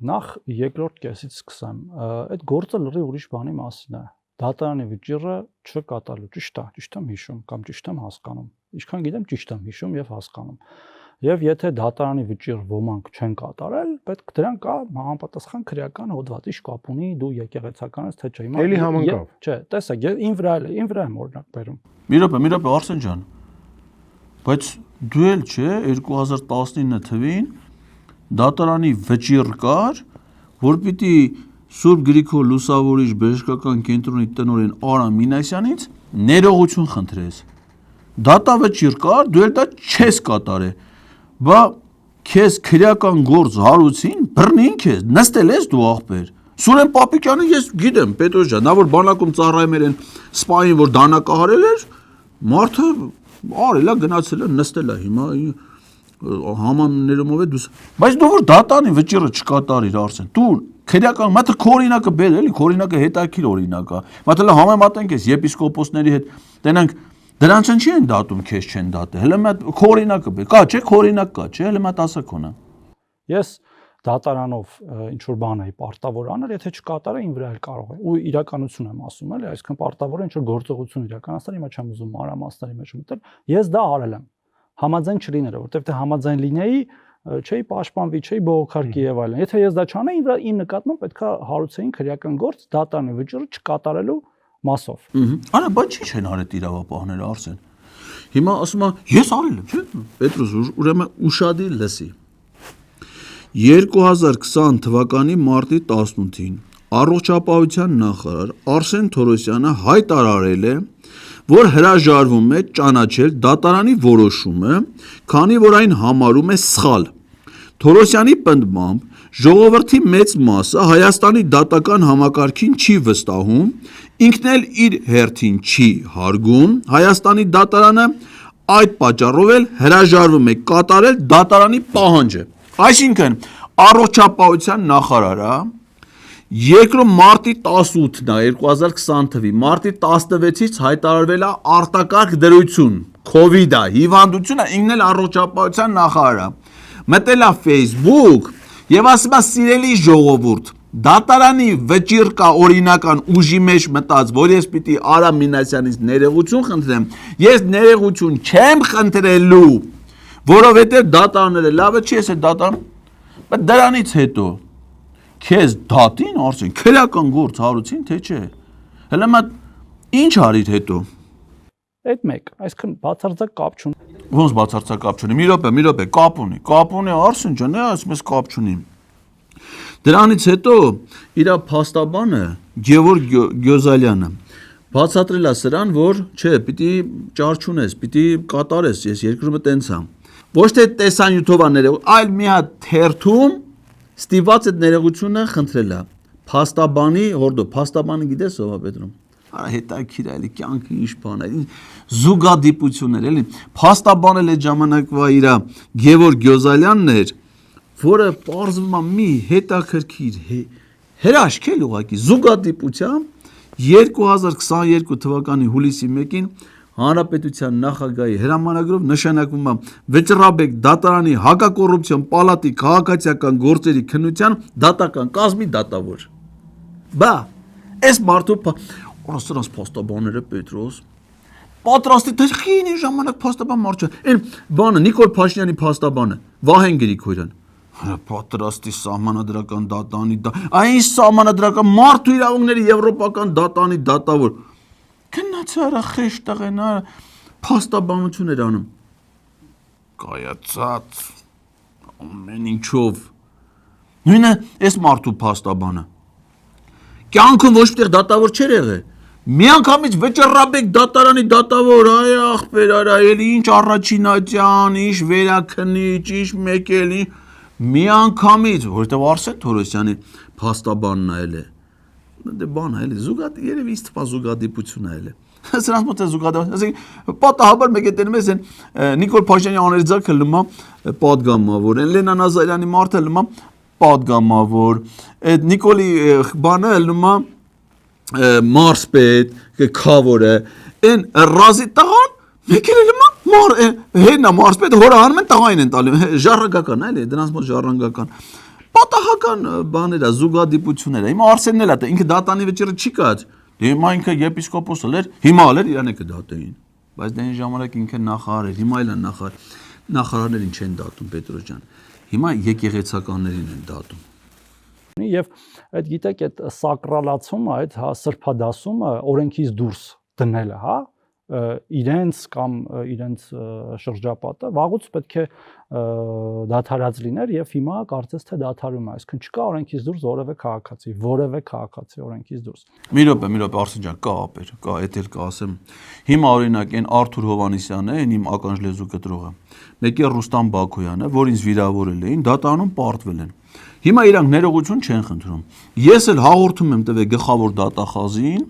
Նախ երկրորդ կեսից սկսեմ։ Այդ գործը լրի ուրիշ բանի մասին է։ Դատարանի վճիռը չկատարելու, ճիշտ եմ հիշում կամ ճիշտ եմ հասկանում։ Ինչքան գիտեմ, ճիշտ եմ հիշում եւ հասկանում։ Եվ եթե դատարանի վճիռ ոմանք չեն կատարել, պետք դրան կա համապատասխան քրեական հոդվածի կապ ունի, դու եկեղեցական ես թե չէ։ Հիմա Էլի համընկավ։ Չէ, տեսեք, ին վրա եմ օրինակ բերում։ Մի րոպե, Արսեն ջան։ Բայց դու էլ չէ 2019 թվին դատարանի վճիռ կար, որ պիտի Սուրբ Գրիգոր Լուսավորիչ բժշկական կենտրոնի տնօրեն Արամ Մինասյանից ներողություն խնդրես։ Դատավճիռ կար, դու էլ դա չես կատարել։ Բա քեզ քրեական գործ հարուցին, բռնին քեզ, նստել ես դու աղբեր։ Սուրեն Պապիկյանը ես գիտեմ, Պետրոս ջան, նա որ բանակում ծառայում էր այն սպային, որ դանակահարել էր, մարդը արել է, գնացել է, նստել է, հիմա համաններումով է դուս։ Բայց դու որ դատանի վճիռը չկատարիր Արսեն, դու քրեական մատը քորինակը բեր էլի, քորինակը հետաքրիր օրինակ է։ Մատը համեմատենք ես եպիսկոպոսների հետ, տենանք դրանց չի են դատում, քեզ չեն դատել։ Հələ մատ քորինակը բեր։ Կա չէ, քորինակ կա, չէ, հələ մատ ասա քոնա։ Ես դատարանով ինչ որ բան էի պարտավոր անել, եթե չկատարա ին վրա էլ կարող է։ Ու իրականություն եմ ասում, էլի, այսինքն պարտավոր է ինչ որ գործողություն իրականացնել, հիմա չեմ ուզում մանրամասների մեջ մտնել։ Ես դա արել եմ։ Համաձայն չլիները, որովհետև թե համաձայն լինեի, չէի պաշտպանվի, չէի բողոքարկի եւ այլն։ Եթե ես դա չանեի, իմ նկատմամբ պետքա հարուցեին քրեական գործ դատարանի վճիռը չկատարելու մասով։ Արա, բայց ի՞նչ են արել իրավապահները Արսեն։ Հիմա ասում է, ես արել եմ, չէ՞։ Պետրոս, ուրեմն ուշադիր լսի։ 2020 թվականի մարտի 18-ին Առողջապահության նախարար Արսեն Թորոսյանը հայտարարել է, որ հրաժարվում է ճանաչել դատարանի որոշումը, քանի որ այն համարում է սխալ։ Թորոսյանի պնդմամբ ժողովրդի մեծ մասը Հայաստանի դատական համակարգին չի վստահում, ինքն էլ իր հերթին չի հարգում Հայաստանի դատարանը, այդ պատճառով էլ հրաժարվում է կատարել դատարանի պահանջը։ Այսինքն առողջապահության նախարարը երկրորդ մարտի 18-ն է 2020 թվականի մարտի 16-ից հայտարարվել է արտակարգ դրություն, COVID-ը, հիվանդությունը, ինքն էլ առողջապահության նախարարը։ Մտել է Facebook եւ ասում է սիրելի ժողովուրդ, դատարանի վճիռ կա օրինական ուժի մեջ մտած, որ ես պիտի Արամ Մինասյանից ներողություն խնդրեմ, ես ներողություն չեմ խնդրելու, որովհետեւ դատարանները լավը չի, ես դատարան, բայց դրանից հետո քեզ դատին Արսեն, քրեական գործ հարուցին, թե չէ։ Հələ մատ ինչ արիր հետո։ Այդ մեկ, այսինքն բացարձակ կապ չունի։ Ոնց բացարձակ կապ չունի։ Մի րոպե, կապ ունի Արսեն ջան, ասում ես կապ չունի։ Դրանից հետո իր փաստաբանը Գևորգ Գյոզալյանը բացատրել է սրան, որ չէ, պիտի ճարչունես, պիտի կատարես, ես երկրումը տենց եմ։ Ոչ թե տեսանյութով անել, այլ մի հատ թերթում ստիված այդ ներողությունը խնդրել է փաստաբանի հորդո, փաստաբանը գիտես ով է Պետրոն։ Արա հետաքրքիր է, էլի կյանքը ինչ բան է, զուգադիպություններ, էլի։ Փաստաբանը այդ ժամանակվա իր Գևորգ Գյոզալյանն էր, որը պարզվում է մի հետաքրքիր հրաշք էլ ուղղակի զուգադիպությամբ 2022 թվականի հուլիսի 1-ին Հանրապետության նախագահի հրամանագրով նշանակվում է Վճռաբեկ դատարանի հակակոռուպցիոն պալատի քաղաքացիական գործերի քննության դատական կազմի դատավոր։ Բա, այս մարդու սրանց փաստաբանները Պետրոս պատրաստի թե խինի ժամանակ փաստաբան մարդ չէ։ Այն բանը Նիկոլ Փաշինյանի փաստաբանը Վահեն Գրիգորյան։ Պատրաստի սահմանադրական դատանի այն սահմանադրական մարդու իրավունքների եվրոպական դատանի դատավոր։ Գնացարա խեշ տղեն, փաստաբանություն էր անում։ Կայացած ամեն ինչով։ Նույնը այս մարդու փաստաբանը։ Կյանքում ոչ մի տեղ դատավոր չէր եղել։ Մի անգամից վճռաբեք դատարանի դատավոր, այ ախպեր, արա, էլի ինչ առաջինատյան, ինչ վերաքնիչ, ինչ մեկելի, մի անգամից, որովհետև Արսեն Թորոսյանի փաստաբանն այլ է։ Դե բան այլ է, զուգադի երևի իսկ տպա զուգադիպություն այլ է։ Սրանց մոտ է զուգադիպություն, ասենք պատահաբար մեկ է տենում ես են Նիկոլ Փաշինյանի աներձակը լմա պատգամավոր, են Լենա Նազարյանի մարդը լմա պատգամավոր, այդ Նիկոլի բանը լմա մարսպետ, քավորը, են ռազի տղան, մեկ էլ լմա մար հենա մարսպետ հորահանում են տղային են տալու, ժառանգական այլ է, դրանց մոտ ժառանգական պատահական բաներ, զուգադիպություններ։ Հիմա Արսենն էլ է, ինքը դատանի վճիռը չի կած։ Դե հիմա ինքը եպիսկոպոսը էր, հիմա էլ իրան է կդատեին։ Բայց դե այն ժամանակ ինքը նախարար էր, հիմա էլ է նախարար։ Նախարարներին չեն դատում Պետրոս ջան։ Հիմա եկեղեցականներին են դատում։ Եվ այդ գիտեք այդ սակրալացումը, այդ սրբադասումը օրենքից դուրս դնելը, հա, իրենց կամ իրենց շրջապատը վաղուց պետք է դադարած լիներ եւ հիմա կարծես թե դադարում է, այսինքն չկա օրենքից դուրս որևէ քաղաքացի օրենքից դուրս։ Մի րոպե Արսեն ջան, կա ապեր, կա, էդ էլ կա, ասեմ։ Հիմա օրինակ այն Արթուր Հովանեսյանն է, իմ ականջ լեզու կտրողը։ Մեկը Ռուստամ Բաքոյանը, որ ինձ վիրավորել էին, դատանում պարտվել են։ Հիմա իրանք ներողություն չեն խնդրում։ Ես էլ հաղորդում եմ տվել գլխավոր դատախազին,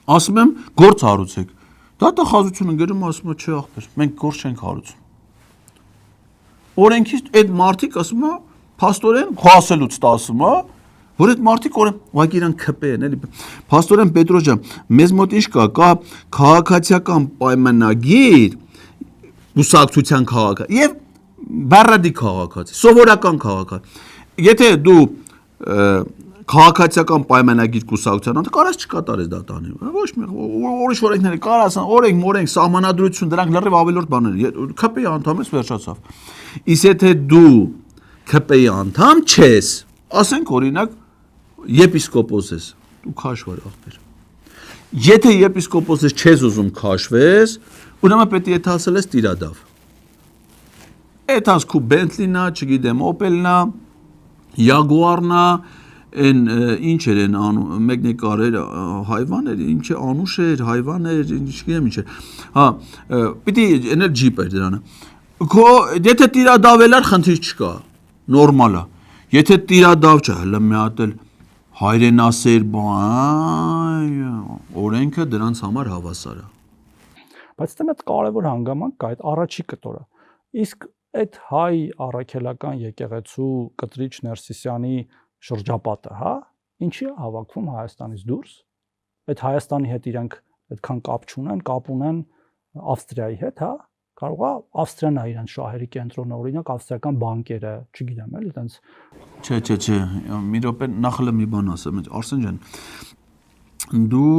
ասում եմ գործ հարուցեք։ Դատախազությունը գրում ասում է չէ ախպեր, մենք գործ չենք հարուցում։ Օրենքից այդ մարդիկ ասում է, փաստորեն խոսելուց տասում է, որ այդ մարդիկ ուղղակի իրան քպե են, էլի։ Փաստորեն Պետրոս ջան, մեզ մոտ ինչ կա քաղաքացիական պայմանագիր, ուսակցության քաղաք եւ բառադի քաղաքացի, սովորական քաղաքացի։ Եթե դու քաղաքացիական պայմանագիր կուսակցության անձ կարաս չկատարես դատանի։ Ոչ մի ուրիշ օրենքները կարաս, օրենք, սահմանադրություն, դրանք լրիվ ավելորդ բաներ։ ՔՊ-ի անդամ ես վերջացավ։ Իսկ եթե դու ՔՊ-ի անդամ չես, ասենք օրինակ եպիսկոպոս ես, դու քաշվար ախպեր։ Եթե եպիսկոպոս ես չես ուզում քաշվես, ուրեմն պետք է եթասել ես տիրադավ։ Էթաս քու Բենթլին է, չգիտեմ, Օպելն է, Յագուարն է, Են ինչ էր են անում, մեկն է կարեր հայվան էր, ինչ է անուշ էր, հայվան էր, չգիտեմ ինչ էր։ Հա, պիտի էներ ջիպ էր դրանը։ Քո եթե տիրադավել էր, խնդիր չկա, նորմալ է։ Եթե տիրադավ չէ, հələ մի հատ էլ հայրենասեր բան, օրենքը դրանց համար հավասար է։ Բայց դե մեծ կարևոր հանգամանք կա այդ առաջի կտորը։ Իսկ այդ հայ առաքելական եկեղեցու Կտրիչ Ներսիսյանի շրջապատը, հա, ինչի է հավաքվում Հայաստանից դուրս, այդ Հայաստանի հետ իրանք այդքան կապ չունեն, կապ ունեն Ավստրիայի հետ, հա, կարող է Ավստրիան է իրանք շահերի կենտրոնը, օրինակ ավստրիական բանկերը, չգիտեմ, էլի այտենց։ Չէ, մի րոպե նախ էլ մի բան ասեմ, Արսեն ջան, դու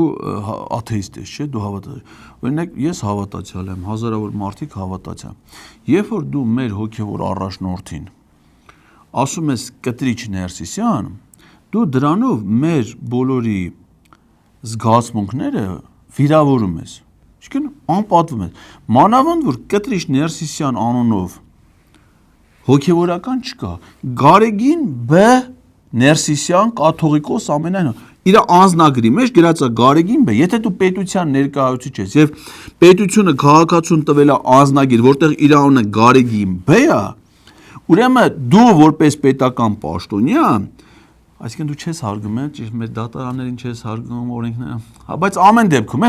աթեիստ ես, չէ, դու հավատացյալ։ Օրինակ ես հավատացյալ եմ, հազարավոր մարդիկ հավատացյալ։ Երբ որ դու մեր հոգևոր առաջնորդին ասում ես Կտրիչ Ներսիսյան, դու դրանով մեր բոլորի զգացմունքները վիրավորում ես, ինչքան անպատվում ես, մանավանդ որ Կտրիչ Ներսիսյան անունով հոգևորական չկա, Գարեգին B. Ներսիսյան կաթողիկոս ամենայն, իր անձնագրի մեջ գրած է Գարեգին B. Եթե դու պետության ներկայացուցիչ ես եւ պետությունը քաղաքացուն տվել է անձնագիր, որտեղ իր անունը Գարեգին B. է, ուրեմն դու որպես պետական պաշտոնյա, այսինքն դու չես հարգում, ճիշտ մեր դատարաններին չես հարգում օրենքները, հա, բայց ամեն դեպքում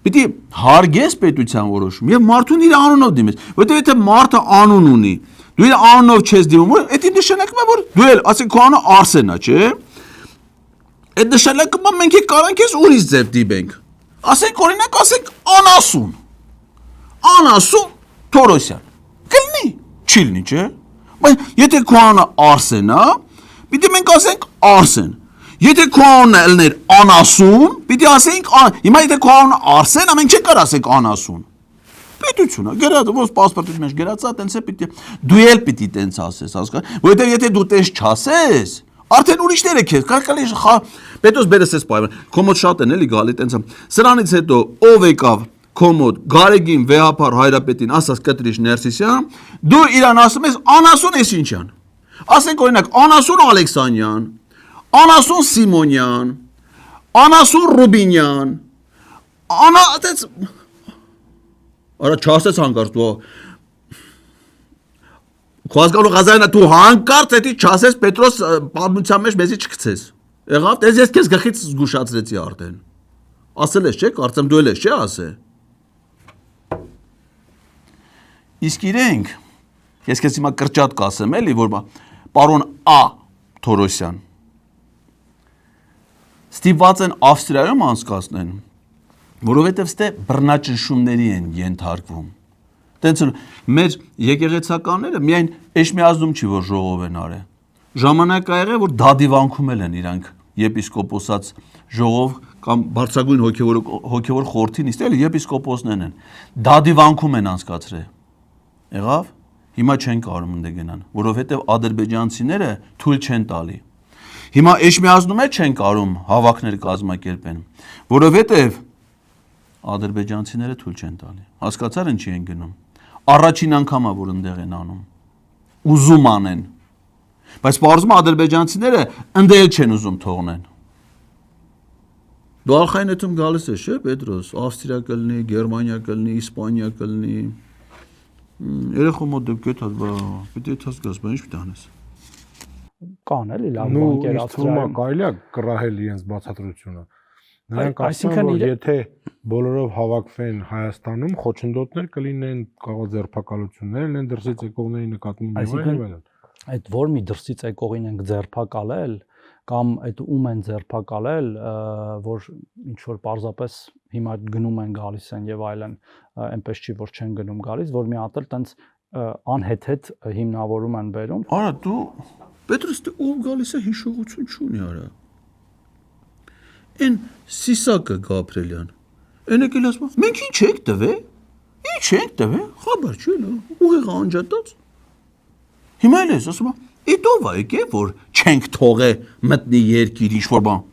պիտի հարգես պետության որոշում եւ մարդուն իր անունով դիմես, որտեղ եթե մարդը անուն ունի, դու իր անունով չես դիմում, դա նշանակում է որ դու էլ, ասենք քո անունը Արսենն է, չէ՞։ Այդ նշանակում է մենք կարանք ես ուրիշ ձև դիմենք։ Ասենք օրինակ, ասենք Անասուն Թորոսյան։ Կլինի, չի լինի, չէ՞։ Բայց եթե քո անունը Արսեն է, պիտի մենք ասենք Արսեն։ Եթե քո անունը ելներ Անասուն, պիտի ասենք, հիմա եթե քո անունը Արսեն, մենք չենք ասենք Անասուն։ Պետությունը, գրած, ոնց պասպորտի մեջ գրած է, տենց է պիտի, դու էլ պիտի տենց ասես, հասկանա, որովհետև եթե դու տենց չասես, արդեն ուրիշները քեզ, կարելի պետոս բերես պայման, կոմոդ շատ են էլի գալի տենց է։ Սրանից հետո ով եկավ կոմոդ Գարեգին Վեհապար Հայրապետին ասաց Կտրիչ Ներսիսյան, դու իրան ասում ես Անասուն Էսինչյան։ Ասենք օրինակ Անասուն Ալեքսանյան, Անասուն Սիմոնյան, Անասուն Ռուբինյան, Անա այդպես Արա չասես հանկարծ դու Խոսքալու գազայնա դու հանկարծ էդի չասես Պետրոս պատմության մեջ մեզի չգցես։ Եղավ, ես քեզ գլխից զգուշացրեցի արդեն։ Ասել ես չէ, կարծեմ դու էլ ես չէ ասե։ Իսկ իրենք ես քեզ հիմա կրճատ կասեմ էլի, որ պարոն Ա Թորոսյան ստիպված են Ավստրիայում անցկացնեն, որովհետև ստե բռնաճնշումների են ենթարկվում։ Տենց մեր եկեղեցականները միայն Էշմիածնում չի որ ժողով են արել։ Ժամանակ ա եղել որ դադիվանքում են իրանք եպիսկոպոսած ժողով կամ բարձրագույն հոգևոր խորհրդի նիստել եպիսկոպոսներն են։ Դադիվանքում են անցկացրել։ Եղավ։ Հիմա չեն կարող ընդ գնան, որովհետև ադրբեջանցիները թույլ չեն տալի։ Հիմա Էշմիածնում չեն կարող հավաքներ կազմակերպեն, որովհետև ադրբեջանցիները թույլ չեն տալի։ Հասկացար ինչի են գնում։ Առաջին անգամա որ ընդեղ են անում։ Ուզում անեն։ Բայց բարձում ադրբեջանցիները ընդել չեն ուզում թողնեն։ Դու Ալխայնეთում գալիս ես, չէ՞, Պետրոս, Ավստրիա կլինի, Գերմանիա կլինի, Իսպանիա կլինի։ Երեխու մոտ դեպքետ հատ բա, պիտի դաս գաս, բա ինչ պիտի անես։ Կան էլի լավ բանկեր Ավստրիայում։ Կարելի է կռահել իրենց բացատրությունը։ Նրանք ասում են, որ եթե բոլորով հավաքվեն Հայաստանում, խոչընդոտներ կլինեն, կարող ձերբակալություններ լինեն դրսից եկողների նկատմամբ եւ այլն։ Այդ որ մի դրսից եկողին ենք ձերբակալել կամ այդ ում են ձերբակալել, որ ինչ որ պարզապես հիմա գնում են գալիս են եւ այլն, այնպես չի որ չեն գնում գալիս, որ մի հատ էլ տենց անհեթեթ հիմնավորում են բերում։ Արա դու Պետրոս դու ով գալիս է հիշողություն չունի արա։ Այն Սիսակը Գաբրելյան։ Այն եկել ասում, մենք ինչ ենք տվել։ Ինչ ենք տվել։ Խաբար չի լա։ Ուղիղ անջատած։ Հիմա էլ ես ասում, «Իդով է եկե որ չենք թողե մտնի երկիր ինչ որ բան»։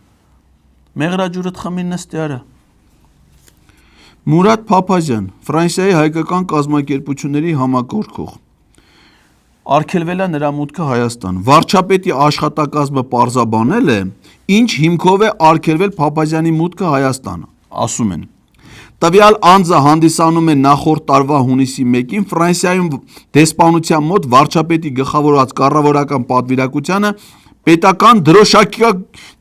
Մեղրաջուրը խմին նստի արա։ Մուրադ Փափազյան, Ֆրանսիայի հայկական կազմակերպությունների համակարգող։ Արգելվել է նրա մուտքը Հայաստան։ Վարչապետի աշխատակազմը պարզաբանել է, ինչ հիմքով է արգելվել Փափազյանի մուտքը Հայաստան, ասում են։ Տվյալ անձը հանդիսանում է նախորդ տարվա հունիսի 1-ին Ֆրանսիայում դեսպանության մոտ վարչապետի գլխավորած կառավարական պատվիրակությանը պետական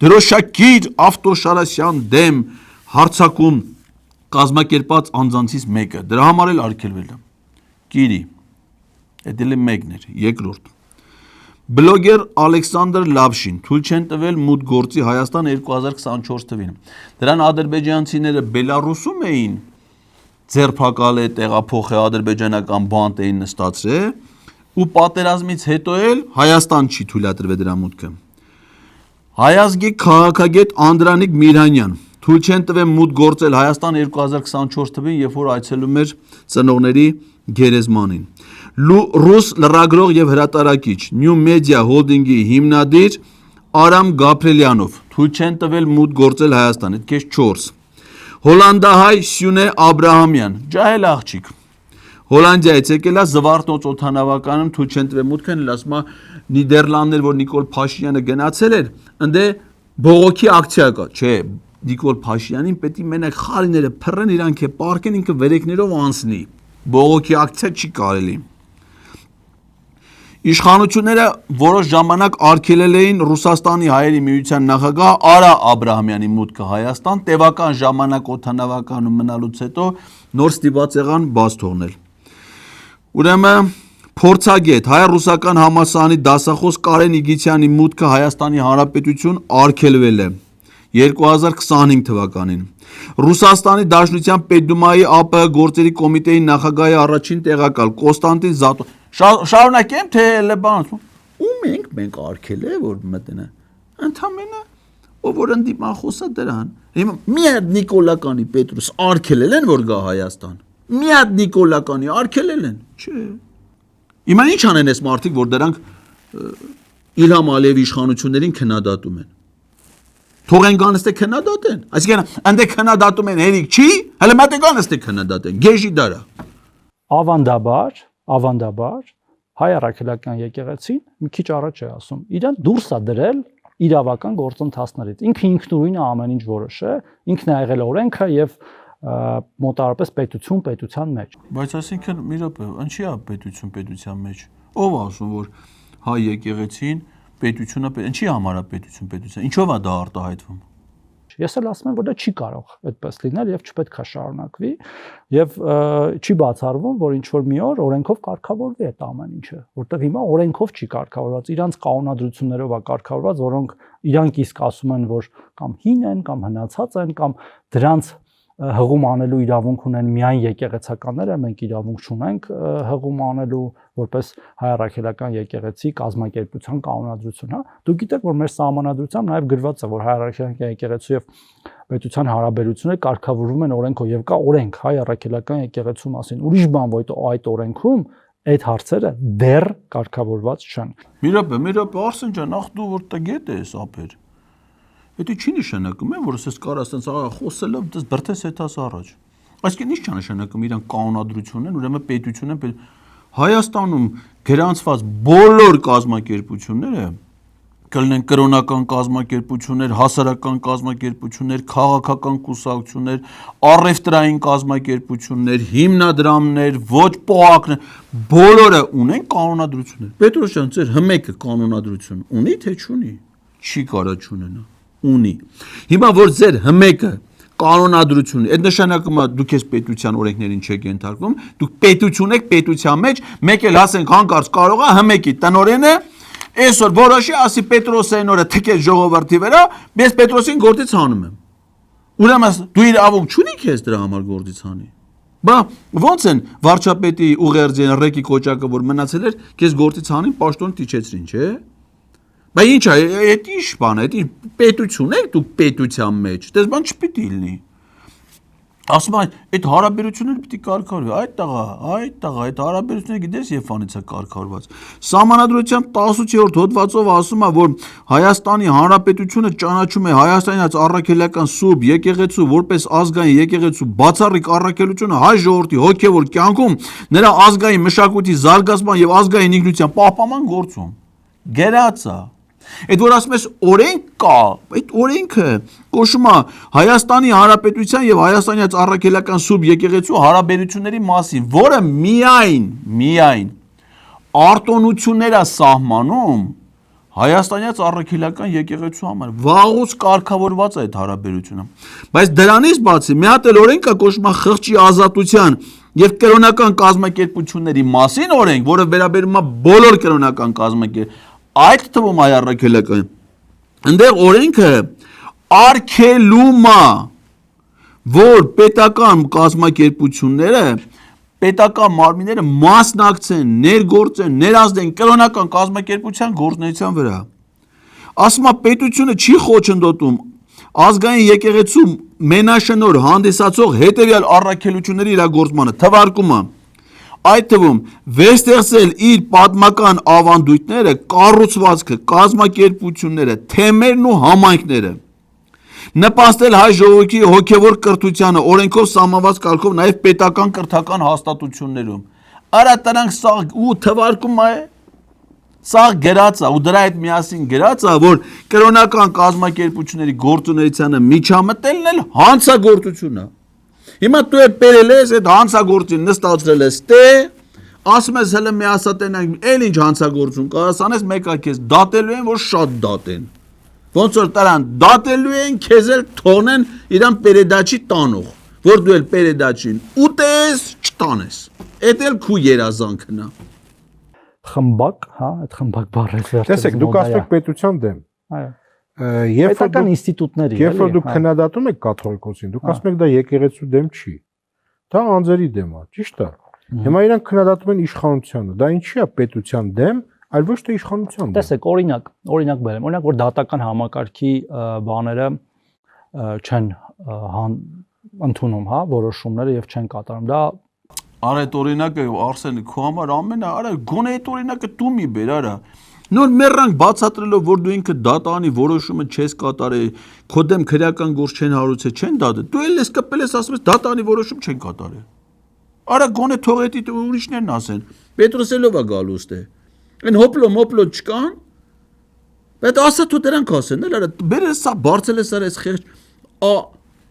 դրոշակիր Ավտոշարասյան դեմ հարձակում կազմակերպած անձանցից մեկը։ Դրա համար էլ արգելվել է։ Կիրի Էդել մեկն էր, երկրորդ։ Բլոգեր Ալեքսանդր Լաբշին թույլ չեն տվել մուտք գործի Հայաստան 2024 թվին։ Դրան ադրբեջանցիները Բելարուսում էին ձերբակալել տեղափոխել ադրբեջանական բանտ էին նստացրել ու պատերազմից հետո էլ Հայաստան չի թույլատրվել դրա մուտքը։ Հայազգի քաղաքագետ Անդրանիկ Միրհանյան թույլ չեն տվել մուտք գործել Հայաստան 2024 թվին, երբ որ այցելում էր ծնողների գերեզմանին։ Ռուս լրագրող եւ հրատարակիչ New Media Holding-ի հիմնադիր Արամ Գաբրելյանով թույլ չեն տվել մուտք գործել Հայաստան, այդ քեզ 4։ Հոլանդահայ Սյունե Աբրահամյան, ջահել աղջիկ։ Հոլանդիայից եկել է Զվարթնոց օդանավականում թույլ չեն տվել մուտքը, ասում է Նիդերլանդներ, որ Նիկոլ Փաշինյանը գնացել էր, ընդ բողոքի ակցիա կա, չէ, Նիկոլ Փաշինյանին պետք է մենակ խարիները փռեն, իրանք է պարկեն, ինքը վերեկներով անցնի։ Բողոքի ակցիա չի կարելի։ Իշխանությունները որոշ ժամանակ արգելել էին Ռուսաստանի հայերի միության նախագահ Արա Աբրահամյանի մուտքը Հայաստան, տևական ժամանակ օդանավականում մնալուց հետո նոր ստիպված եղան բաց թողնել։ Ուրեմն փորձագետ հայ-ռուսական համալսարանի դասախոս Կարեն Իգիթյանի մուտքը Հայաստանի Հանրապետություն արգելվել է 2025 թվականին։ Ռուսաստանի Դաշնության Պետդումայի ԱՊՀ գործերի կոմիտեի նախագահի առաջին տեղակալ Կոստանտին Զատո շարունակեմ թե լեբան ում ենք արգելել որ մտնա ընդամենը ով որ ընդդիման խոսա դրան հիմա մի հատ Նիկոլականի Պետրոս արգելել են որ գա Հայաստան մի հատ Նիկոլականի արգելել են չէ հիմա ինչ անեն այս մարդիկ որ դրանք Իլհամ Ալիևի իշխանություններին քննադատում են թողեն գան ստե քննադատեն այսինքն ընդ քննադատում են հերիք չի հələ մտե գան ստե քննադատեն գեժի դարա ավանդաբար հայ առաքելական եկեղեցին մի քիչ առաջ է ասում իրան դուրս է դրել իրավական գործընթացներից ինքը ինքնուրույն է ամեն ինչ որոշ է ինքն է եղել օրենքը եւ մոտարապես պետության մեջ։ Բայց այսինքն մի րոպե, ինչի է պետության մեջ։ Ով ասում որ հայ եկեղեցին պետությունը ինչի համար է պետության։ Ինչով է դա արտահայտվում։ Ես էլ ասում եմ, որ դա չի կարող այդպես լինել եւ չպետք է շարունակվի եւ չի բացառվում, որ ինչ որ մի օր օրենքով կարգավորվի այդ ամեն ինչը, որտեղ հիմա օրենքով չի կարգավորված, իրանց կանոնադրություններով է կարգավորված, որոնք իրանք իսկ ասում են, որ կամ հին են, կամ հնացած են, կամ դրանց հղում անելու իրավունք ունեն միայն եկեղեցականները, մենք իրավունք չունենք հղում անելու որպես հայ առաքելական եկեղեցի կազմակերպության կանոնադրություն, հա։ Դուք գիտեք, որ մեր սահմանադրությամբ նաև գրված է, որ հայ առաքելական եկեղեցու եւ պետության հարաբերությունները կարգավորվում են օրենքով եւ կա օրենք հայ առաքելական եկեղեցու մասին։ Ուրիշ բան, որ այդ օրենքում այդ հարցերը դեռ կարգավորված չեն։ Մի րոպե, Արսեն ջան, ախ դու որ տգետ ես ապեր։ Դա չի նշանակում, որ ասես կարաս տենց խոսելով դες բրտես հետաս առաջ։ Այսինքն ինչ չի նշանակում իրան կանոնադրություն են, ուրեմն պետություն են Հայաստանում գրանցված բոլոր կազմակերպությունները կլինեն կրոնական կազմակերպություններ, հասարակական կազմակերպություններ, քաղաքական կուսակցություններ, առևտրային կազմակերպություններ, հիմնադրամներ, ոչ պոակներ, բոլորը ունեն կանոնադրություններ։ Պետրոս ջան, ձեր հմեկը կանոնադրություն ունի թե չունի։ Չի կարա չունենա։ Ունի։ Հիմա որ ձեր հմեկը կանոնադրություն, այդ նշանակում է դուք ես պետության օրենքներին չեք ենթարկվում, դուք պետություն եք պետության մեջ, մեկ էլ ասենք հանկարծ կարող է հմեկի տնօրենը այսօր որոշի ասի Պետրոսային օրը թքեց ժողովրդի վրա, ես Պետրոսին գործից հանում եմ։ Ուրեմն դու իրավունք չունի քեզ դրա համար գործից հանի։ Բա ո՞նց են վարչապետի ուղերձին ռեկի կոճակը որ մնացել էր, քեզ գործից հանին, պաշտոն տիչեցրին, չէ՞։ Բա ինչ է, այդ ինչ բան է, այդ պետություն եք դու պետության մեջ, դες բան չպիտի լինի։ Ասում են, այդ հարաբերությունները պիտի կարգավորվի, այդ հարաբերությունները գիտես երբանից է կարգավորված։ Սահմանադրության 18-րդ հոդվածով ասում է, որ Հայաստանի Հանրապետությունը ճանաչում է հայաստանյան առաքելական սուրբ եկեղեցու որպես ազգային եկեղեցու բացառիկ առաքելությունը հայ ժողովրդի հոգևոր կյանքում, նրա ազգային մշակույթի զարգացման եւ ազգային ինքնության պահպանման գործում։ Գերած է։ Այդ որ ասում ես օրենք կա, այդ օրենքը կոչվում է Հայաստանի Հանրապետության եւ հայաստանյան առաքելական սուրբ եկեղեցու հարաբերությունների մասին, որը միայն արտոնություններ է սահմանում հայաստանյան առաքելական եկեղեցու համար։ Վաղուց կարգավորված է այդ հարաբերությունը։ Բայց դրանից բացի մի հատ էլ օրենք կա կոչվում է խղճի ազատության եւ կրոնական կազմակերպությունների մասին օրենք, որը վերաբերում է բոլոր կրոնական կազմակերպ այդ թվում հայ առաքելական այնտեղ օրենքը արգելում է որ պետական կազմակերպությունները պետական մարմինները մասնակցեն ներգործեն ներազդեն կրոնական կազմակերպության գործունեության վրա ասում է պետությունը չի խոչընդոտում ազգային եկեղեցու մենաշնոր հանդիսացող հետևյալ առաքելությունների իրագործմանը թվարկումը այդ թվում վերստեղծել իր պատմական ավանդույթները, կառուցվածքը, կազմակերպությունները, թեմերն ու համայնքները, նպաստել հայ ժողովրդի հոգևոր կրթությանը, օրենքով սահմանված կարգով նաև պետական կրթական հաստատություններում։ Արա դրանք սա ու թվարկում է, սա գրած է ու դրա հետ միասին գրած է, որ կրոնական կազմակերպությունների գործունեությանը միջամտելն էլ հանցագործություն է։ Հիմա դու բերել ես այդ հանցագործին նստացրել ես տե ասում ես հələ մի ասատենանք էլ ինչ հանցագործություն կարասանես մեկը քեզ դատելու են որ շատ դատեն ոնց որ տարան դատելու են քեզ էլ թողնեն իրան պերեդաչի տանող որ դու էլ պերեդաչին ուտես չտանես այդ էլ քու երազանքն է խմբակ հա այդ խմբակ բառը տեսեք դուք ասում եք պետության դեմ այո Պետական ինստիտուտների երբ որ դուք քննադատում եք կաթողիկոսին, դուք ասում եք դա եկեղեցու դեմ չի։ Դա անձերի դեմ է, ճիշտ է։ Հիմա իրանք քննադատում են իշխանությանը, դա ինչի է պետության դեմ, այլ ոչ թե իշխանության դեմ։ Տեսեք, օրինակ բերեմ, օրինակ որ դատական համակարգի բաները չեն ընդունում, հա, որոշումները եւ չեն կատարում։ Դա արա այդ օրինակը Արսեն քո համար արա գոնե այդ օրինակը դու մի բեր, արա Նոր մեռանք բացատրելով, որ դու ինքը դատանի որոշումը չես կատարել, քո դեմ քրեական գործ չեն հարուցել, չեն դատել։ Դու էլ ես կպել ես ասում ես դատանի որոշում չեն կատարել։ Արա գոնե թողեցի ուրիշներն ասեն։ Պետրոսելով է գալու ստե։ Այն հոպլո չկան։ Բայց ասա դու դրանք ասեն, էլ արա բերես սա բարձել ես արա այս խեղճ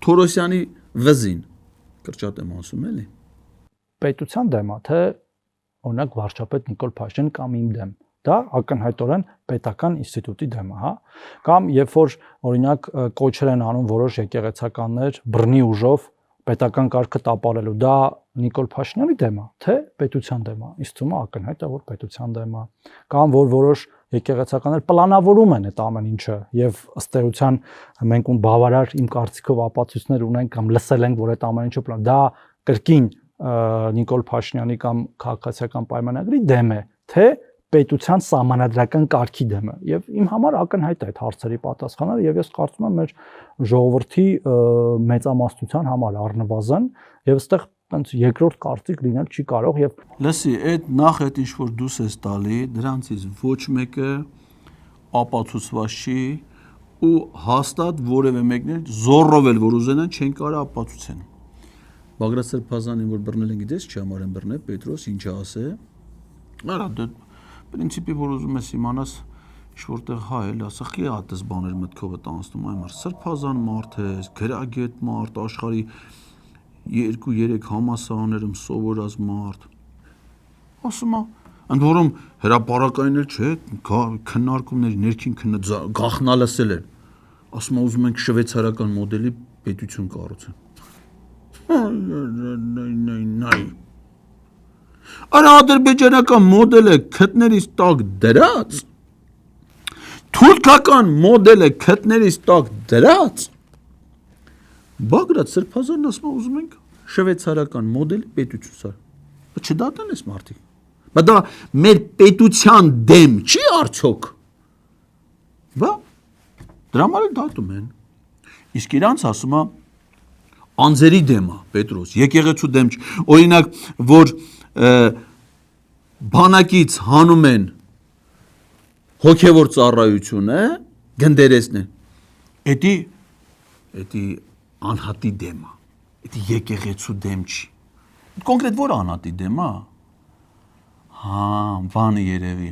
Թորոսյանի վզին։ Կրճատ եմ ասում էլի։ Պետության դեմ է, թե օրինակ վարչապետ Նիկոլ Փաշինյան կամ իմ դեմ։ Դա ակնհայտորեն պետական ինստիտուտի դեմ է, հա։ Կամ երբ որ օրինակ կոչեր են անում որոշ եկեղեցականներ բռնի ուժով պետական կարգը տապալելու, դա Նիկոլ Փաշինյանի դեմ է, թե պետության դեմ է։ Իսկ թվում է ակնհայտ է, որ պետության դեմ է։ Կամ որ որոշ եկեղեցականներ պլանավորում են այդ ամեն ինչը եւ ըստ էության մենք ուն բավարար իմ կարծիքով ապացույցներ ունենք կամ լսել ենք, որ այդ ամեն ինչը պլան դա կրկին Նիկոլ Փաշինյանի կամ քաղաքացիական պայմանագրի դեմ է, թե պետության սահմանադրական կարգի դեմ է։ Եվ իմ համար ակնհայտ է այդ հարցերի պատասխանները եւ ես կարծում եմ մեր ժողովրդի մեծամասնության համար առնվազն եւ այստեղ այնց երկրորդ կարծիք լինել չի կարող եւ լսի, այդ նախ այդ ինչ որ դուս ես տալի, դրանցից ոչ մեկը ապացուցված չի ու հաստատ որևէ մեկն էլ զորով էլ որ ուզենան չեն կարող ապացուցեն։ Բագրատ Սրբազանին որ բռնել են գիտես չի համար են բռնել Պետրոս ինչ ասե։ Արա դե պրինցիպի որ ուզում ես իմանաս ինչ որտեղ հայ էլ ասա խի ատես բաներ մտքովդ անցնում այ մար Սրբազան մարդ է, գրագետ մարդ, աշխարհի 2-3 համասարաններում սովորած մարդ։ Ասում է ընդ որում հրապարակային էլ չէ, քննարկումների ներքին գախնալսել են։ Ասում է ուզում ենք շվեյցարական մոդելի պետություն կառուցեն։ Արա ադրբեջանական մոդելը քթներից տակ դրած, թուրքական մոդելը քթներից տակ դրած, Բագրատ Սրբազանն ասում է ուզում ենք շվեյցարական մոդելի պետություն սար։ Չդատեն ես մարդիկ։ Բայց դա մեր պետության դեմ չի արդյոք։ Բա դրա համար էլ դատում են։ Իսկ իրանց ասում է անձերի դեմ է Պետրոս, եկեղեցու դեմ չի։ Օրինակ, որ բանակից հանում են հոգևոր ծառայությունը, գնդերեսն են։ Էդի անհատի դեմ է։ Էդի եկեղեցու դեմ չի։ Կոնկրետ որ անհատի դեմ է։ Հա, բանը երևի։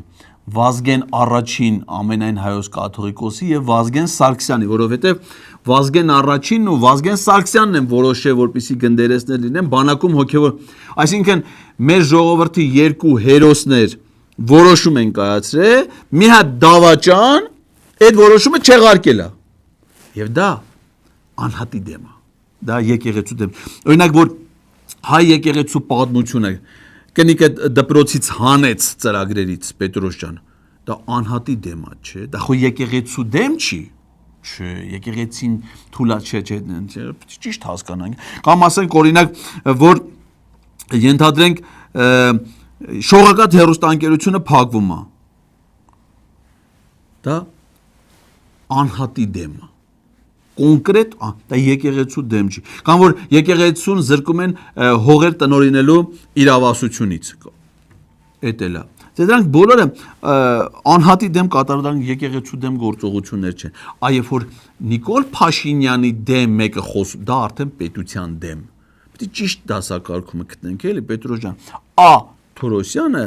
Վազգեն առաջին ամենայն հայոց կաթողիկոսի եւ Վազգեն Սարգսյանի, որովհետեւ Վազգեն առաջինն ու Վազգեն Սարգսյանն են որոշել, որպեսի գնդերեսներ լինեն բանակում հոգևոր, այսինքն մեր ժողովրդի երկու հերոսներ որոշում են կայացրել, մի հատ դավաճան այդ որոշումը չեղարկել է։ Եվ դա անհատի դեմ է։ Դա եկեղեցու դեմ։ Օրինակ որ հայ եկեղեցու պատմությունը կնիկը դպրոցից հանեց ծրագրերից Պետրոս ջան, դա անհատի դեմ է, չէ՞։ Դա խո եկեղեցու դեմ չի։ Չէ, եկեղեցին թույլ չէ, ճիշտ հասկանանք։ Կամ ասենք օրինակ, որ ենթադրենք շողակաթ հեռուստաընկերությունը փակվում է։ Դա անհատի դեմ է։ Կոնկրետ դա եկեղեցու դեմ չի։ Կամ որ եկեղեցուն զրկում են հողեր տնօրինելու իրավասությունից։ Էդ էլա։ Դրանք բոլորը անհատի դեմ կատարական եկեղեցու դեմ գործողություններ չեն։ Այ երբ որ Նիկոլ Փաշինյանի դեմ մեկը խոսում, դա արդեն պետության դեմ։ Պետք է ճիշտ դասակարգումը գտնենք, էլի Պետրոս ջան։ Թորոսյանը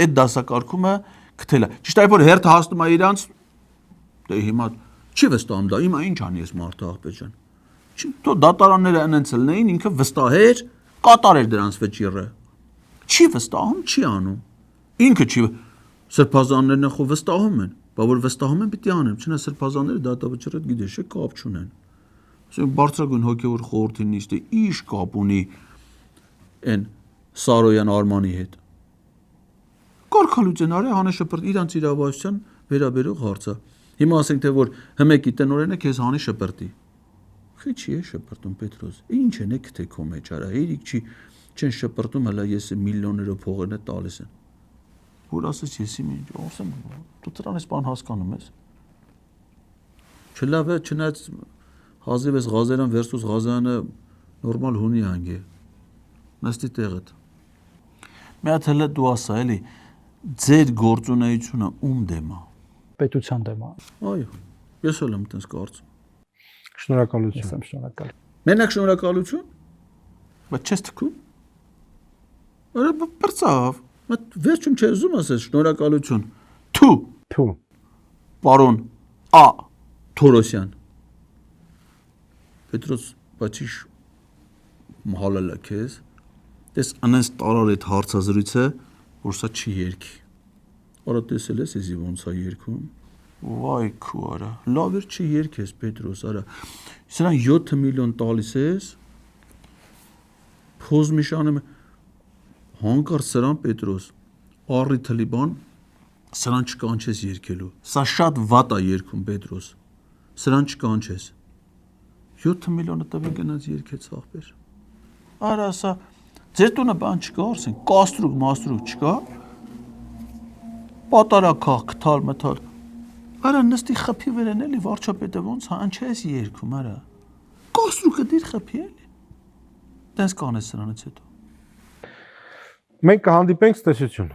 այդ դասակարգումը գտել է։ Ճիշտ է, որ հերթ հասնում է իրանց, դե հիմա չի վստահում դա, հիմա ինչ անի ես մարդը աղբեջ ջան։ Թո դատարանները այնց լնեին, ինքը վստահեր, կատարեր դրանց վճիռը։ Չի վստահում, չի անում։ Ինքը չի Սրբազաններն խո վստահում են, բա որ վստահում են պիտի անեն, չնայած Սրբազանները դատավճիռը գիտես, կապ չունեն։ Ասենք բարձրագույն հոգևոր խորհրդի նիստը ինչ կապ ունի այն Սարոյան Արմանի հետ։ Կարգալուծեն արի հանաշփրտ իրանց իրավասության վերաբերող հարցը։ Հիմա ասենք թե որ հմեկի տնօրենը քեզ հանի շփրտի։ Քիչ է շփրտում Պետրոս։ Ինչ են եք թե քո մեջ արա, հերիք չի չեն շփրտում, հələ ես միլիոններով փողերն է տալիս են։ Որ ասես ես իմ ինչ, ասեմ, դու դրանից բան հասկանում ես։ Չլավ է, չնայած հազիվես Ղազարյան versus Ղազարյանը նորմալ հունի անգե։ Նստի տեղդ։ Մի հատ հələ դու ասա էլի, ձեր գործունեությունը ում դեմ է։ պետության դեմ է։ Այո, ես էլ եմ այդպես կարծում։ Շնորհակալություն։ Ես եմ շնորհակալ։ Մենակ շնորհակալություն։ Բայց չես թքում։ Արա բրծավ։ Մտ վերջում չես ուզում ասես շնորհակալություն։ Թու։ Պարոն Ա. Թորոսյան։ Պետրոս, բայց մահալել է քեզ։ Դες անես տարար այդ հարցազրույցը, որ սա չի երգի։ Արա տեսել ես էսի ոնց է երգում։ Վայ քու արա։ Լավ էր չի երգես Պետրոս, արա։ Սրան 7 միլիոն տալիս ես։ Փոզ միշանում հանկարծ սրան Պետրոս, առի թլիբան, սրան չկանչես երգելու։ Սա շատ վատ է երգում Պետրոս։ Սրան չկանչես։ 7 միլիոնը տվել գնաց երգեց ախպեր։ Արա սա ձեր տունը բան չկա, ասեն, կաստրուկ, մաստրուկ չկա։ Պատարակախ, կթալ, մթալ։ Արա նստի խփի վերեն էլի վարչապետը ոնց հանչես երգում, արա։ Կաստրուկը դիր խփի էլի։ Տենց կանես սրանից հետո։ Մենք կհանդիպենք, տեսություն։